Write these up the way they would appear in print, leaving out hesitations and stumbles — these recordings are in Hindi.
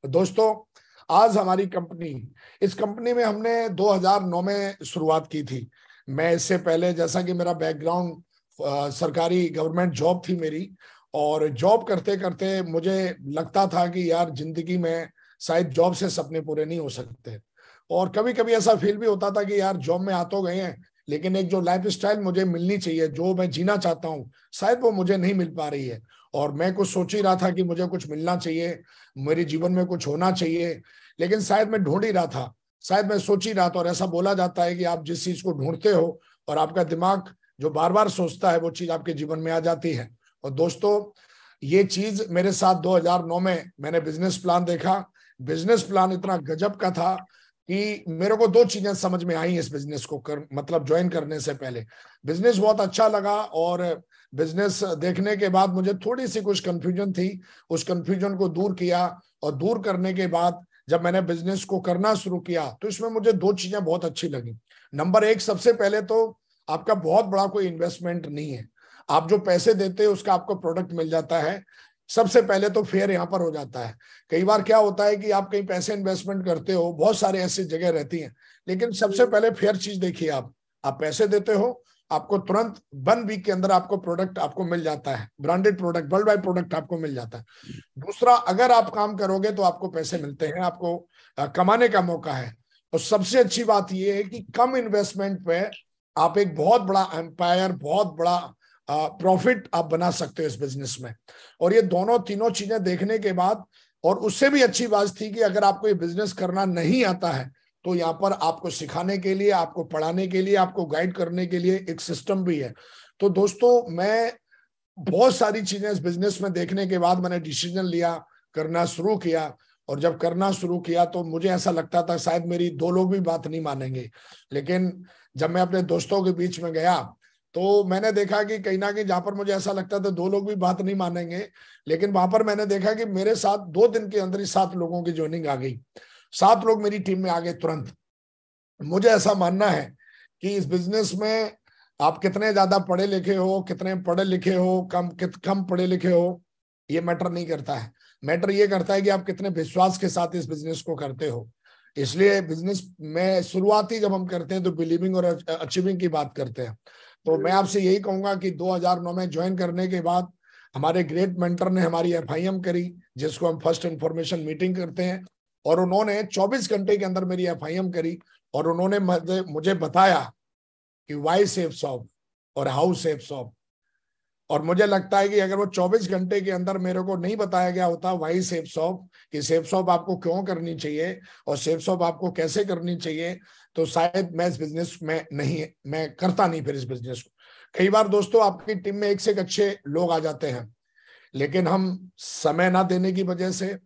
दोस्तों, आज हमारी कंपनी, इस कंपनी में हमने 2009 में शुरुआत की थी। मैं इससे पहले, जैसा कि मेरा बैकग्राउंड सरकारी गवर्नमेंट जॉब थी मेरी, और जॉब करते करते मुझे लगता था कि यार जिंदगी में शायद जॉब से सपने पूरे नहीं हो सकते। और कभी कभी ऐसा फील भी होता था कि यार जॉब में आ तो गए हैं, लेकिन एक जो लाइफ स्टाइल मुझे मिलनी चाहिए, जो मैं जीना चाहता हूँ, शायद वो मुझे नहीं मिल पा रही है। और मैं कुछ सोच ही रहा था कि मुझे कुछ मिलना चाहिए, मेरे जीवन में कुछ होना चाहिए, लेकिन शायद मैं ढूंढ ही रहा था, शायद मैं सोच ही रहा था। और ऐसा बोला जाता है कि आप जिस चीज को ढूंढते हो और आपका दिमाग जो बार बार सोचता है, वो चीज आपके जीवन में आ जाती है। और दोस्तों, ये चीज मेरे साथ 2009 में मैंने बिजनेस प्लान देखा। बिजनेस प्लान इतना गजब का था कि मेरे को दो चीजें समझ में आई इस बिजनेस को मतलब ज्वाइन करने से पहले। बिजनेस बहुत अच्छा लगा, और बिजनेस देखने के बाद मुझे थोड़ी सी कुछ कंफ्यूजन थी, उस कंफ्यूजन को दूर किया। और दूर करने के बाद जब मैंने बिजनेस को करना शुरू किया, तो इसमें मुझे दो चीजें बहुत अच्छी लगी। नंबर एक, सबसे पहले तो आपका बहुत बड़ा कोई इन्वेस्टमेंट नहीं है। आप जो पैसे देते हैं उसका आपको प्रोडक्ट मिल जाता है। सबसे पहले तो फेयर यहाँ पर हो जाता है। कई बार क्या होता है कि आप कहीं पैसे इन्वेस्टमेंट करते हो, बहुत सारे ऐसी जगह रहती हैं, लेकिन सबसे पहले फेयर चीज देखिए। आप पैसे देते हो, आपको तुरंत 1 वीक के अंदर आपको प्रोडक्ट आपको मिल जाता है, branded product, world wide product आपको मिल जाता है। दूसरा, अगर आप काम करोगे तो आपको पैसे मिलते हैं, आपको कमाने का मौका है। और सबसे अच्छी बात यह है कि कम इन्वेस्टमेंट पे आप एक बहुत बड़ा एम्पायर, बहुत बड़ा प्रॉफिट आप बना सकते हो इस बिजनेस में। और ये दोनों तीनों चीजें देखने के बाद, और उससे भी अच्छी बात थी कि अगर आपको ये बिजनेस करना नहीं आता है, तो यहाँ पर आपको सिखाने के लिए, आपको पढ़ाने के लिए, आपको गाइड करने के लिए एक सिस्टम भी है। तो दोस्तों, मैं बहुत सारी चीजें इस बिजनेस में देखने के बाद मैंने डिसीजन लिया, करना शुरू किया। और जब करना शुरू किया तो मुझे ऐसा लगता था शायद मेरी दो लोग भी बात नहीं मानेंगे, लेकिन जब मैं अपने दोस्तों के बीच में गया तो मैंने देखा कि कहीं ना कहीं जहां पर मुझे ऐसा लगता था दो लोग भी बात नहीं मानेंगे, लेकिन वहां पर मैंने देखा कि मेरे साथ 2 दिन के अंदर ही 7 लोगों की ज्वाइनिंग आ गई। 7 लोग मेरी टीम में आ गए तुरंत। मुझे ऐसा मानना है कि इस बिजनेस में आप कितने ज्यादा पढ़े लिखे हो, कितने पढ़े लिखे हो, कम पढ़े लिखे हो, ये मैटर नहीं करता है। मैटर ये करता है कि आप कितने विश्वास के साथ इस बिजनेस को करते हो। इसलिए बिजनेस में शुरुआती जब हम करते हैं तो बिलीविंग और अचीविंग की बात करते हैं। तो मैं आपसे यही कहूंगा कि 2009 में ज्वाइन करने के बाद हमारे ग्रेट मेंटर ने हमारी एफआईएम करी, जिसको हम फर्स्ट इंफॉर्मेशन मीटिंग करते हैं। और उन्होंने 24 घंटे के अंदर मेरी एफआईएम करी, और उन्होंने मुझे बताया कि वाई सेफ शॉप और हाउ सेफ शॉप। और मुझे लगता है कि अगर वो 24 घंटे के अंदर मेरे को नहीं बताया गया होता वाई सेफ शॉप, कि सेफ शॉप आपको क्यों करनी चाहिए और सेफ शॉप आपको कैसे करनी चाहिए, तो शायद मैं इस बिजनेस में नहीं, मैं करता नहीं फिर इस बिजनेस को। कई बार दोस्तों, आपकी टीम में एक से एक अच्छे लोग आ जाते हैं, लेकिन हम समय ना देने की वजह से,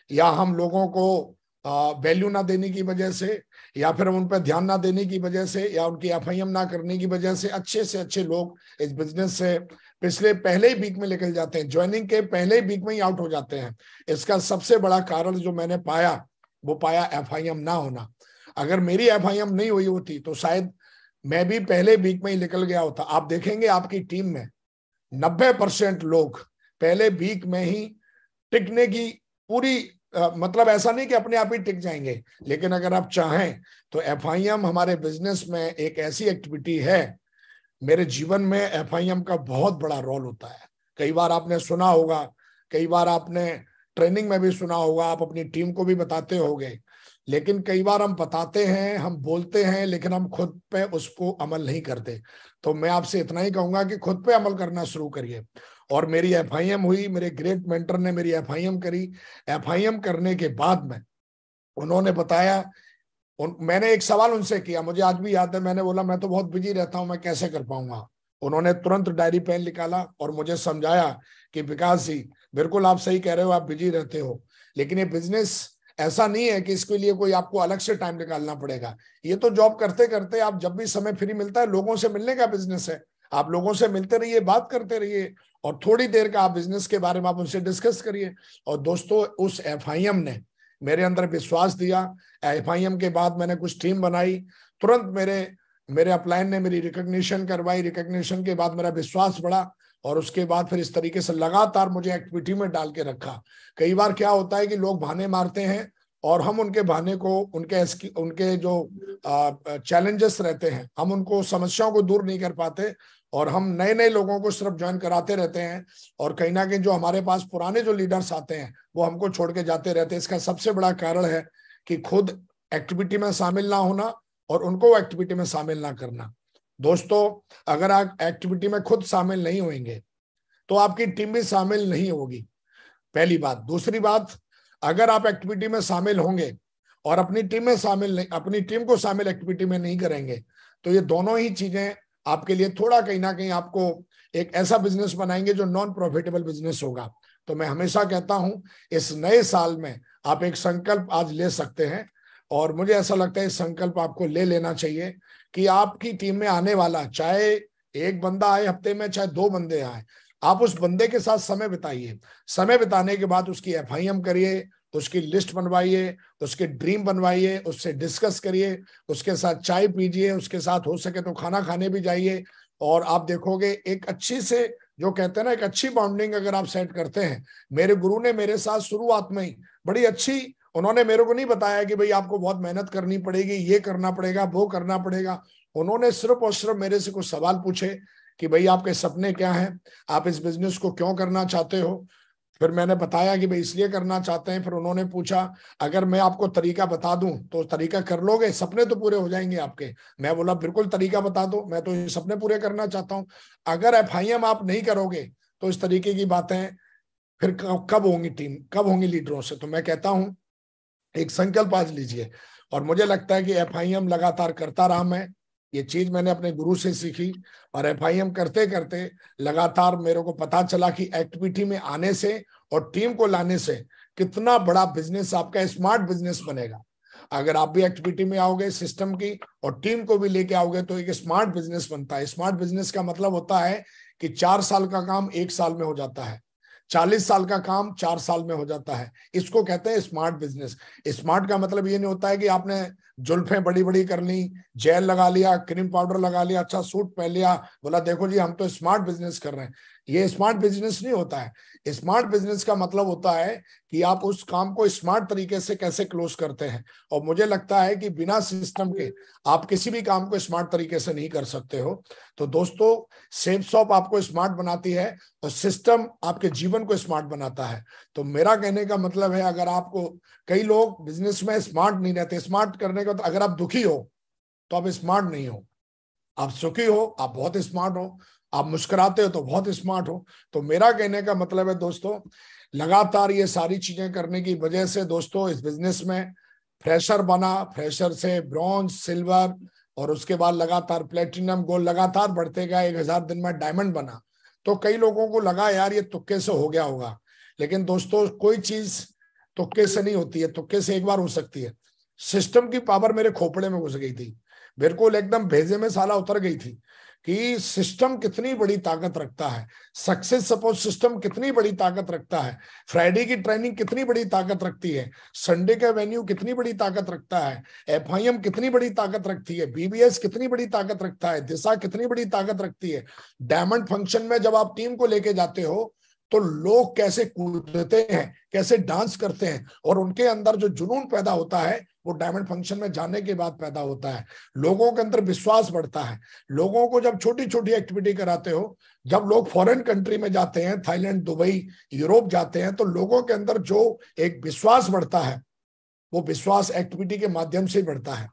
या हम लोगों को वैल्यू ना देने की वजह से, या फिर हम उन पर ध्यान ना देने की वजह से, या उनकी एफआईएम ना करने की वजह से अच्छे अच्छे लोग इस बिजनेस से पिछले पहले ही वीक में निकल जाते हैं, ज्वाइनिंग के पहले ही वीक में ही आउट हो जाते हैं। इसका सबसे बड़ा कारण जो मैंने पाया, वो पाया एफआईएम ना होना। अगर मेरी एफआईएम नहीं हुई होती तो शायद मैं भी पहले वीक में ही निकल गया होता। आप देखेंगे आपकी टीम में 90% लोग पहले वीक में ही टिकने की पूरी मतलब ऐसा नहीं कि अपने आप ही टिक जाएंगे, लेकिन अगर आप चाहें तो एफआईएम हमारे बिजनेस में एक ऐसी एक्टिविटी है। मेरे जीवन में एफआईएम का बहुत बड़ा रोल होता है। कई बार आपने सुना होगा, कई बार आपने ट्रेनिंग में भी सुना होगा, आप अपनी टीम को भी बताते होंगे, लेकिन कई बार हम बताते हैं, हम बोलते हैं, लेकिन हम खुद पे उसको अमल नहीं करते। तो मैं आपसे इतना ही कहूंगा कि खुद पे अमल करना शुरू करिए। और मेरी एफआईएम हुई, मेरे ग्रेट मेंटर ने मेरी एफआईएम करी। एफआईएम करने के बाद में उन्होंने बताया, मैंने एक सवाल उनसे किया, मुझे आज भी याद है, मैंने बोला मैं तो बहुत बिजी रहता हूं, मैं कैसे कर पाऊंगा। उन्होंने तुरंत डायरी पेन निकाला और मुझे समझाया कि विकास जी, बिल्कुल आप सही कह रहे हो, आप बिजी रहते हो, लेकिन ये बिजनेस ऐसा नहीं है कि इसके लिए कोई आपको अलग से टाइम निकालना पड़ेगा। ये तो जॉब करते करते आप जब भी समय फ्री मिलता है, लोगों से मिलने का बिजनेस है। आप लोगों से मिलते रहिए, बात करते रहिए, और थोड़ी देर का आप बिजनेस के बारे में आप उनसे डिस्कस करिए। और दोस्तों, उस एफआईएम ने मेरे अंदर विश्वास दिया। एफआईएम के बाद मैंने कुछ टीम बनाई, तुरंत मेरे मेरे अपलाइन ने मेरी रिकॉग्निशन करवाई। रिकॉग्निशन के बाद मेरा विश्वास बढ़ा, और उसके बाद फिर इस तरीके से लगातार मुझे एक्टिविटी में डाल के रखा। कई बार क्या होता है कि लोग बहाने मारते हैं और हम उनके बहाने को, उनके जो चैलेंजेस रहते हैं, हम उनको समस्याओं को दूर नहीं कर पाते और हम नए नए लोगों को सिर्फ ज्वाइन कराते रहते हैं। और कहीं ना कहीं जो हमारे पास पुराने जो लीडर्स आते हैं वो हमको छोड़ के जाते रहते हैं। इसका सबसे बड़ा कारण है कि खुद एक्टिविटी में शामिल ना होना और उनको एक्टिविटी में शामिल ना करना। दोस्तों, अगर आप एक्टिविटी में खुद शामिल नहीं होंगे तो आपकी टीम भी शामिल नहीं होगी, पहली बात। दूसरी बात, अगर आप एक्टिविटी में शामिल होंगे और अपनी टीम में शामिल नहीं, अपनी टीम को शामिल एक्टिविटी में नहीं करेंगे, तो ये दोनों ही चीजें आपके लिए थोड़ा कहीं ना कहीं आपको एक ऐसा बिजनेस बनाएंगे जो नॉन प्रॉफिटेबल बिजनेस होगा। तो मैं हमेशा कहता हूं, इस नए साल में आप एक संकल्प आज ले सकते हैं और मुझे ऐसा लगता है इस संकल्प आपको ले लेना चाहिए कि आपकी टीम में आने वाला, चाहे एक बंदा आए हफ्ते में, चाहे 2 बंदे आए, आप उस बंदे के साथ समय बिताइए। समय बिताने के बाद उसकी एफआईएम करिए, उसकी लिस्ट बनवाइए, उसके ड्रीम बनवाइए, उससे डिस्कस करिए, उसके साथ चाय पीजिए, उसके साथ हो सके तो खाना खाने भी जाइए। और आप देखोगे एक अच्छी से, जो कहते हैं ना, एक अच्छी बॉन्डिंग अगर आप सेट करते हैं। मेरे गुरु ने मेरे साथ शुरुआत में ही बड़ी अच्छी, उन्होंने मेरे को नहीं बताया कि भाई आपको बहुत मेहनत करनी पड़ेगी, ये करना पड़ेगा, वो करना पड़ेगा। उन्होंने सिर्फ और सिर्फ मेरे से कुछ सवाल पूछे कि भाई आपके सपने क्या हैं, आप इस बिजनेस को क्यों करना चाहते हो। फिर मैंने बताया कि भाई इसलिए करना चाहते हैं। फिर उन्होंने पूछा, अगर मैं आपको तरीका बता दूं तो तरीका कर लोगे, सपने तो पूरे हो जाएंगे आपके। मैं बोला बिल्कुल तरीका बता दो, मैं तो ये सपने पूरे करना चाहता हूं। अगर एफआईएम आप नहीं करोगे तो इस तरीके की बातें फिर कब होंगी, टीम कब होंगी लीडरों से। तो मैं कहता हूं एक संकल्प आज लीजिए। और मुझे लगता है कि एफआईएम लगातार करता रहा मैं, ये चीज मैंने अपने गुरु से सीखी। और एफआईएम करते करते लगातार मेरे को पता चला कि एक्टिविटी में आने से और टीम को लाने से कितना बड़ा बिजनेस, आपका स्मार्ट बिजनेस बनेगा। अगर आप भी एक्टिविटी में आओगे सिस्टम की और टीम को भी लेके आओगे तो एक स्मार्ट बिजनेस बनता है। स्मार्ट बिजनेस का मतलब होता है कि 4 साल का काम 1 साल में हो जाता है, 40 साल का काम 4 साल में हो जाता है। इसको कहते हैं स्मार्ट बिजनेस। स्मार्ट का मतलब ये नहीं होता है कि आपने जुल्फें बड़ी बड़ी कर ली, जेल लगा लिया, क्रीम पाउडर लगा लिया, अच्छा सूट पहन लिया, बोला देखो जी हम तो स्मार्ट बिजनेस कर रहे हैं। ये स्मार्ट बिजनेस नहीं होता है। स्मार्ट बिजनेस का मतलब होता है कि आप उस काम को स्मार्ट तरीके से कैसे क्लोज करते हैं। और मुझे लगता है कि बिना सिस्टम के आप किसी भी काम को स्मार्ट तरीके से नहीं कर सकते हो। तो दोस्तों, सेफ शॉप आपको स्मार्ट बनाती है और सिस्टम आपके जीवन को स्मार्ट बनाता है। तो मेरा कहने का मतलब है, अगर आपको, कई लोग बिजनेस में स्मार्ट नहीं रहते। स्मार्ट करने का तो, अगर आप दुखी हो तो आप स्मार्ट नहीं हो, आप सुखी हो आप बहुत स्मार्ट हो, आप मुस्कुराते हो तो बहुत स्मार्ट हो। तो मेरा कहने का मतलब है दोस्तों, लगातार ये सारी चीजें करने की वजह से दोस्तों इस बिजनेस में फ्रेशर बना, फ्रेशर से ब्रॉन्ज, सिल्वर और उसके बाद लगातार प्लेटिनम, गोल्ड, लगातार बढ़ते गया। 1000 दिन में डायमंड बना। तो कई लोगों को लगा यार ये तुक्के से हो गया होगा, लेकिन दोस्तों कोई चीज तुक्के से नहीं होती है। तुक्के से एक बार हो सकती है। सिस्टम की पावर मेरे खोपड़े में घुस गई थी, बिल्कुल एकदम भेजे में साला उतर गई थी कि सिस्टम कितनी बड़ी ताकत रखता है, सक्सेस सपोर्ट सिस्टम कितनी बड़ी ताकत रखता है, फ्राइडे की ट्रेनिंग कितनी बड़ी ताकत रखती है, संडे का वेन्यू कितनी बड़ी ताकत रखता है, एफआईएम कितनी बड़ी ताकत रखती है, बीबीएस कितनी बड़ी ताकत रखता है, दिशा कितनी बड़ी ताकत रखती है। डायमंड फंक्शन में जब आप टीम को लेके जाते हो तो लोग कैसे कूदते हैं, कैसे डांस करते हैं, और उनके अंदर जो जुनून पैदा होता है वो डायमंड फंक्शन में जाने के बाद पैदा होता है। लोगों के अंदर विश्वास बढ़ता है। लोगों को जब छोटी छोटी एक्टिविटी कराते हो, जब लोग फॉरेन कंट्री में जाते हैं, थाईलैंड, दुबई, यूरोप जाते हैं, तो लोगों के अंदर जो एक विश्वास बढ़ता है वो विश्वास एक्टिविटी के माध्यम से बढ़ता है।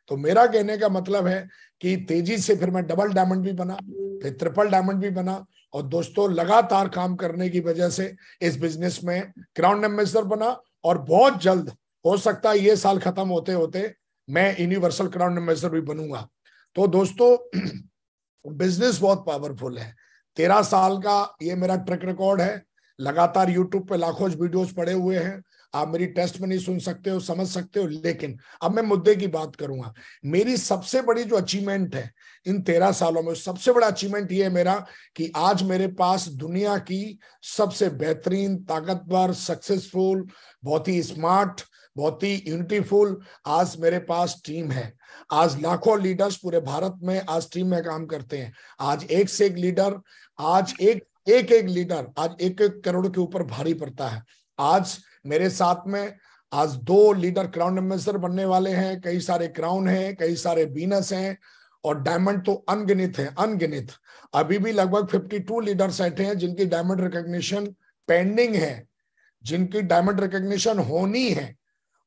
तो मेरा कहने का मतलब है कि तेजी से फिर मैं डबल डायमंड भी बना, फिर ट्रिपल डायमंड भी बना। और दोस्तों लगातार काम करने की वजह से इस बिजनेस में क्राउन एम्बेसडर बना। और बहुत जल्द, हो सकता है ये साल खत्म होते होते, मैं यूनिवर्सल क्राउन एम्बेसडर भी बनूंगा। तो दोस्तों बिजनेस बहुत पावरफुल है। 13 साल का ये मेरा ट्रैक रिकॉर्ड है। लगातार यूट्यूब पे लाखों वीडियोस पड़े हुए हैं। आप मेरी टेस्ट में नहीं सुन सकते हो, समझ सकते हो। लेकिन अब मैं मुद्दे की बात करूंगा। मेरी सबसे बड़ी जो अचीवमेंट है इन 13 सालों में, सबसे बड़ा अचीवमेंट ये है मेरा कि आज मेरे पास दुनिया की सबसे बेहतरीन, ताकतवर, सक्सेसफुल, बहुत ही स्मार्ट, बहुत ही यूनिटीफुल आज मेरे पास टीम है। आज लाखों लीडर्स पूरे भारत में आज टीम में काम करते हैं। आज एक से एक लीडर, आज एक एक एक लीडर आज 1-1 करोड़ के ऊपर भारी पड़ता है। आज मेरे साथ में आज 2 लीडर क्राउन एम्बेसडर बनने वाले हैं, कई सारे क्राउन हैं, कई सारे बीनस हैं, और डायमंड तो अनगिनत है, अनगिनत। अभी भी लगभग 52 लीडर्स ऐसे हैं जिनकी डायमंड रिकॉग्निशन पेंडिंग है, जिनकी डायमंड रिकॉग्निशन होनी है।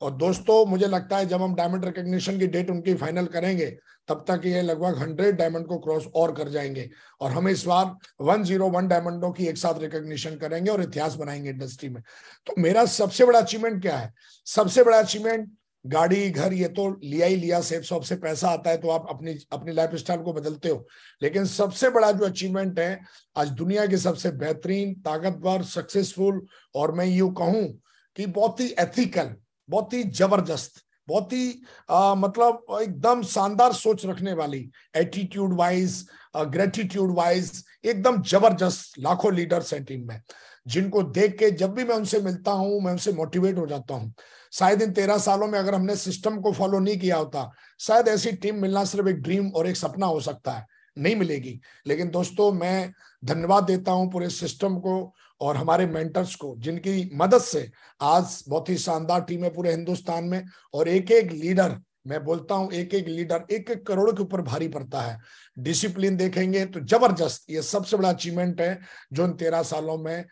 और दोस्तों मुझे लगता है जब हम डायमंड रिकॉग्निशन की डेट उनकी फाइनल करेंगे तब तक ये लगभग 100 डायमंड को क्रॉस और कर जाएंगे, और हम इस बार 101 डायमंडों की एक साथ रिकॉग्निशन करेंगे और इतिहास बनाएंगे इंडस्ट्री में। तो मेरा सबसे बड़ा अचीवमेंट क्या है? सबसे बड़ा अचीवमेंट गाड़ी घर ये तो लिया ही लिया, सेफ शॉप से पैसा आता है तो आप अपनी अपनी लाइफ स्टाइल को बदलते हो, लेकिन सबसे बड़ा जो अचीवमेंट है आज दुनिया के सबसे बेहतरीन, ताकतवर, सक्सेसफुल, और मैं यूं कहूं कि बहुत ही एथिकल, बहुत ही जबरदस्त, बहुत ही मतलब एकदम शानदार सोच रखने वाली, एटीट्यूड वाइज, ग्रेटिट्यूड वाइज एकदम जबरदस्त लाखों लीडर्स हैं टीम में, जिनको देख के जब भी मैं उनसे मिलता हूं मैं उनसे मोटिवेट हो जाता हूं। शायद इन 13 सालों में अगर हमने सिस्टम को फॉलो नहीं किया होता, शायद ऐसी टीम मिलना सिर्फ एक ड्रीम और एक सपना हो सकता है, नहीं मिलेगी। लेकिन दोस्तों मैं धन्यवाद देता हूं पूरे सिस्टम को और हमारे मेंटर्स को, जिनकी मदद से आज बहुत ही शानदार टीम है पूरे हिंदुस्तान में, और एक एक लीडर, मैं बोलता हूं एक एक लीडर 1-1 करोड़ के ऊपर भारी पड़ता है। डिसिप्लिन देखेंगे तो जबरदस्त, ये सबसे बड़ा अचीवमेंट है जो इन 13 सालों में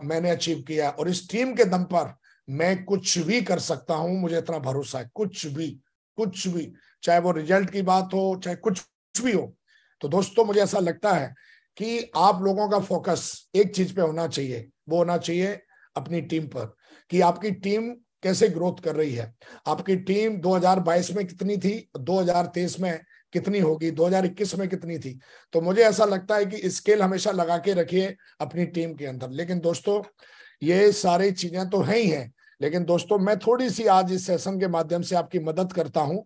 मैंने अचीव किया, और इस टीम के दम पर मैं कुछ भी कर सकता हूं, मुझे इतना भरोसा है, कुछ भी, चाहे वो रिजल्ट की बात हो, चाहे कुछ भी हो। तो दोस्तों मुझे ऐसा लगता है कि आप लोगों का फोकस एक चीज पे होना चाहिए, वो होना चाहिए अपनी टीम पर, कि आपकी टीम कैसे ग्रोथ कर रही है। आपकी टीम 2022 में कितनी थी, 2023 में कितनी होगी, 2021 में कितनी थी। तो मुझे ऐसा लगता है कि स्केल हमेशा लगा के रखिए अपनी टीम के अंदर। लेकिन दोस्तों ये सारी चीजें तो है ही हैं, लेकिन दोस्तों मैं थोड़ी सी आज इस सेशन के माध्यम से आपकी मदद करता हूं,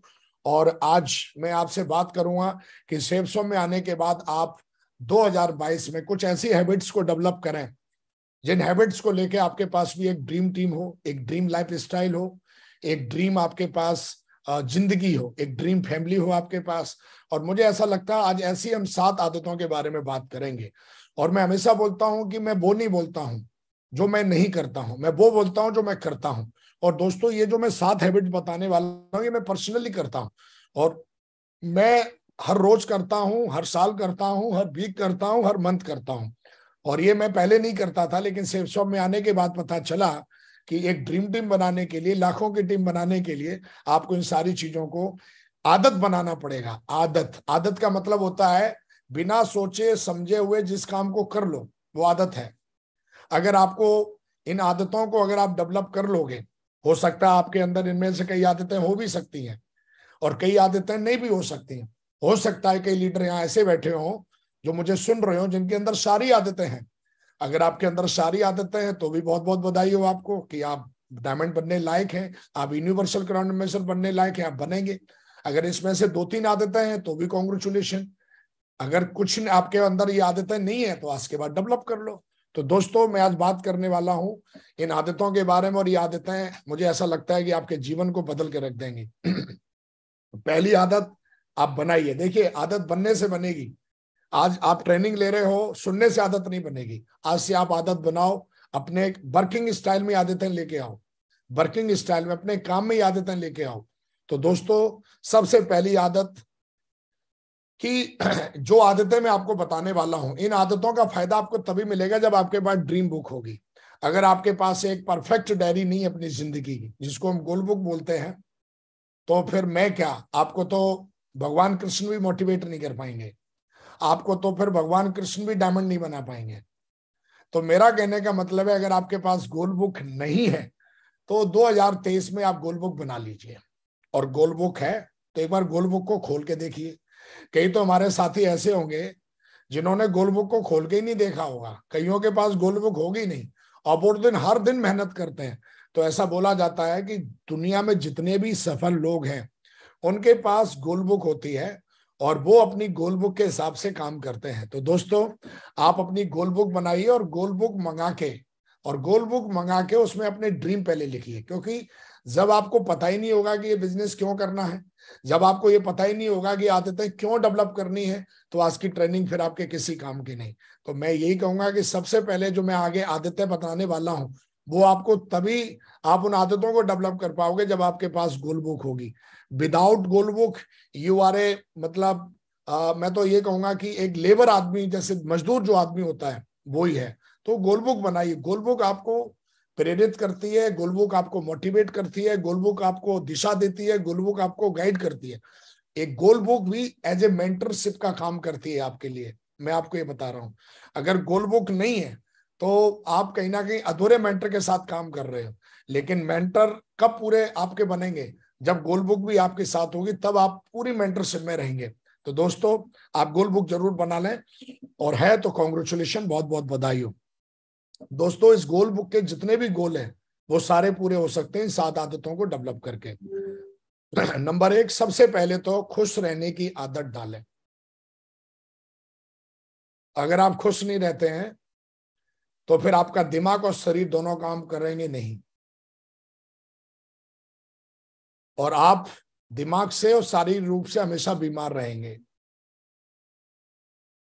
और आज मैं आपसे बात करूंगा कि सेफ्सो में आने के बाद आप 2022 में कुछ ऐसी हैबिट्स को डेवलप करें, जिन हैबिट्स को लेके आपके पास भी एक ड्रीम टीम हो, एक ड्रीम लाइफ स्टाइल हो, एक ड्रीम आपके पास जिंदगी हो, एक ड्रीम फैमिली हो आपके पास। और मुझे ऐसा लगता है आज ऐसी हम 7 आदतों के बारे में बात करेंगे। और मैं हमेशा बोलता हूं कि मैं वो नहीं बोलता हूं जो मैं नहीं करता हूं, मैं वो बोलता हूं जो मैं करता हूं। और दोस्तों ये जो मैं 7 हैबिट बताने वाला हूं ये मैं पर्सनली करता हूं, और मैं हर रोज करता हूं, हर साल करता हूं, हर वीक करता हूं, हर मंथ करता हूं। और ये मैं पहले नहीं करता था, लेकिन सेफ शॉप में आने के बाद पता चला कि एक ड्रीम टीम बनाने के लिए, लाखों की टीम बनाने के लिए आपको इन सारी चीजों को आदत बनाना पड़ेगा। आदत का मतलब होता है बिना सोचे समझे हुए जिस काम को कर लो, वो आदत है। अगर आपको इन आदतों को अगर आप डेवलप कर लोगे, हो सकता है आपके अंदर इनमें से कई आदतें हो भी सकती हैं और कई आदतें नहीं भी हो सकती हैं। हो सकता है कई लीडर यहाँ ऐसे बैठे हों जो मुझे सुन रहे हो जिनके अंदर सारी आदतें हैं। अगर आपके अंदर सारी आदतें हैं तो भी बहुत बहुत बधाई हो आपको कि आप डायमंड बनने लायक हैं, आप यूनिवर्सल क्राउन एम्बेसडर बनने लायक हैं, आप बनेंगे। अगर इसमें से 2-3 आदतें हैं तो भी कॉन्ग्रेचुलेशन। अगर कुछ आपके अंदर ये आदतें नहीं है तो आज के बाद डेवलप कर लो। तो दोस्तों मैं आज बात करने वाला हूं इन आदतों के बारे में, और ये आदतें मुझे ऐसा लगता है कि आपके जीवन को बदल के रख देंगी। पहली आदत आप बनाइए। देखिए आदत बनने से बनेगी। आज आप ट्रेनिंग ले रहे हो, सुनने से आदत नहीं बनेगी। आज से आप आदत बनाओ, अपने वर्किंग स्टाइल में आदतें लेके आओ, वर्किंग स्टाइल में अपने काम में आदतें लेके आओ। तो दोस्तों सबसे पहली आदत कि जो आदतें मैं आपको बताने वाला हूं, इन आदतों का फायदा आपको तभी मिलेगा जब आपके पास ड्रीम बुक होगी। अगर आपके पास एक परफेक्ट डायरी नहीं है अपनी जिंदगी की, जिसको हम गोल बुक बोलते हैं, तो फिर मैं क्या, आपको तो भगवान कृष्ण भी मोटिवेट नहीं कर पाएंगे, आपको तो फिर भगवान कृष्ण भी डायमंड नहीं बना पाएंगे। तो मेरा कहने का मतलब है अगर आपके पास गोल बुक नहीं है तो 2023 में आप गोल बुक बना लीजिए। और गोल बुक है तो एक बार गोल बुक को खोल के देखिए। कई तो हमारे साथी ऐसे होंगे जिन्होंने गोल बुक को खोल के ही नहीं देखा होगा, कईयों के पास गोल बुक होगी नहीं और वो दिन हर दिन मेहनत करते हैं। तो ऐसा बोला जाता है कि दुनिया में जितने भी सफल लोग हैं उनके पास गोल बुक होती है और वो अपनी गोल बुक के हिसाब से काम करते हैं। तो दोस्तों आप अपनी गोल बुक बनाइए और गोल बुक मंगा के उसमें अपने ड्रीम पहले लिखिए, क्योंकि जब आपको पता ही नहीं होगा कि ये बिजनेस क्यों करना है, जब आपको ये पता ही नहीं होगा कि आदतें क्यों डेवलप करनी है, तो आज की ट्रेनिंग फिर आपके किसी काम की नहीं। तो मैं यही कहूंगा कि सबसे पहले जो मैं आगे आदतें बताने वाला हूं, वो आपको तभी आप उन आदतों को डेवलप कर पाओगे जब आपके पास गोल बुक होगी। Without goal book you are a, मतलब मैं तो ये कहूंगा कि एक लेबर आदमी, जैसे मजदूर जो आदमी होता है वो ही है। तो गोल बुक बनाइए। गोल बुक आपको प्रेरित करती है, गोल बुक आपको मोटिवेट करती है, गोल बुक आपको दिशा देती है, गोल बुक आपको गाइड करती है। एक गोल बुक भी एज ए मेंटरशिप का काम करती है आपके लिए। मैं आपको ये बता रहा हूं, अगर गोल बुक नहीं है तो आप कहीं ना कहीं अधूरे मेंटर के साथ काम कर रहे हो। लेकिन मेंटर कब पूरे आपके बनेंगे? जब गोल बुक भी आपके साथ होगी, तब आप पूरी मेंटरशिप में रहेंगे। तो दोस्तों, आप गोल बुक जरूर बना लें, और है तो कॉन्ग्रेचुलेशन, बहुत बहुत बधाई हो। दोस्तों, इस गोल बुक के जितने भी गोल हैं वो सारे पूरे हो सकते हैं इन 7 आदतों को डेवलप करके। नंबर 1, सबसे पहले तो खुश रहने की आदत डालें। अगर आप खुश नहीं रहते हैं तो फिर आपका दिमाग और शरीर दोनों काम करेंगे नहीं, और आप दिमाग से और शारीरिक रूप से हमेशा बीमार रहेंगे।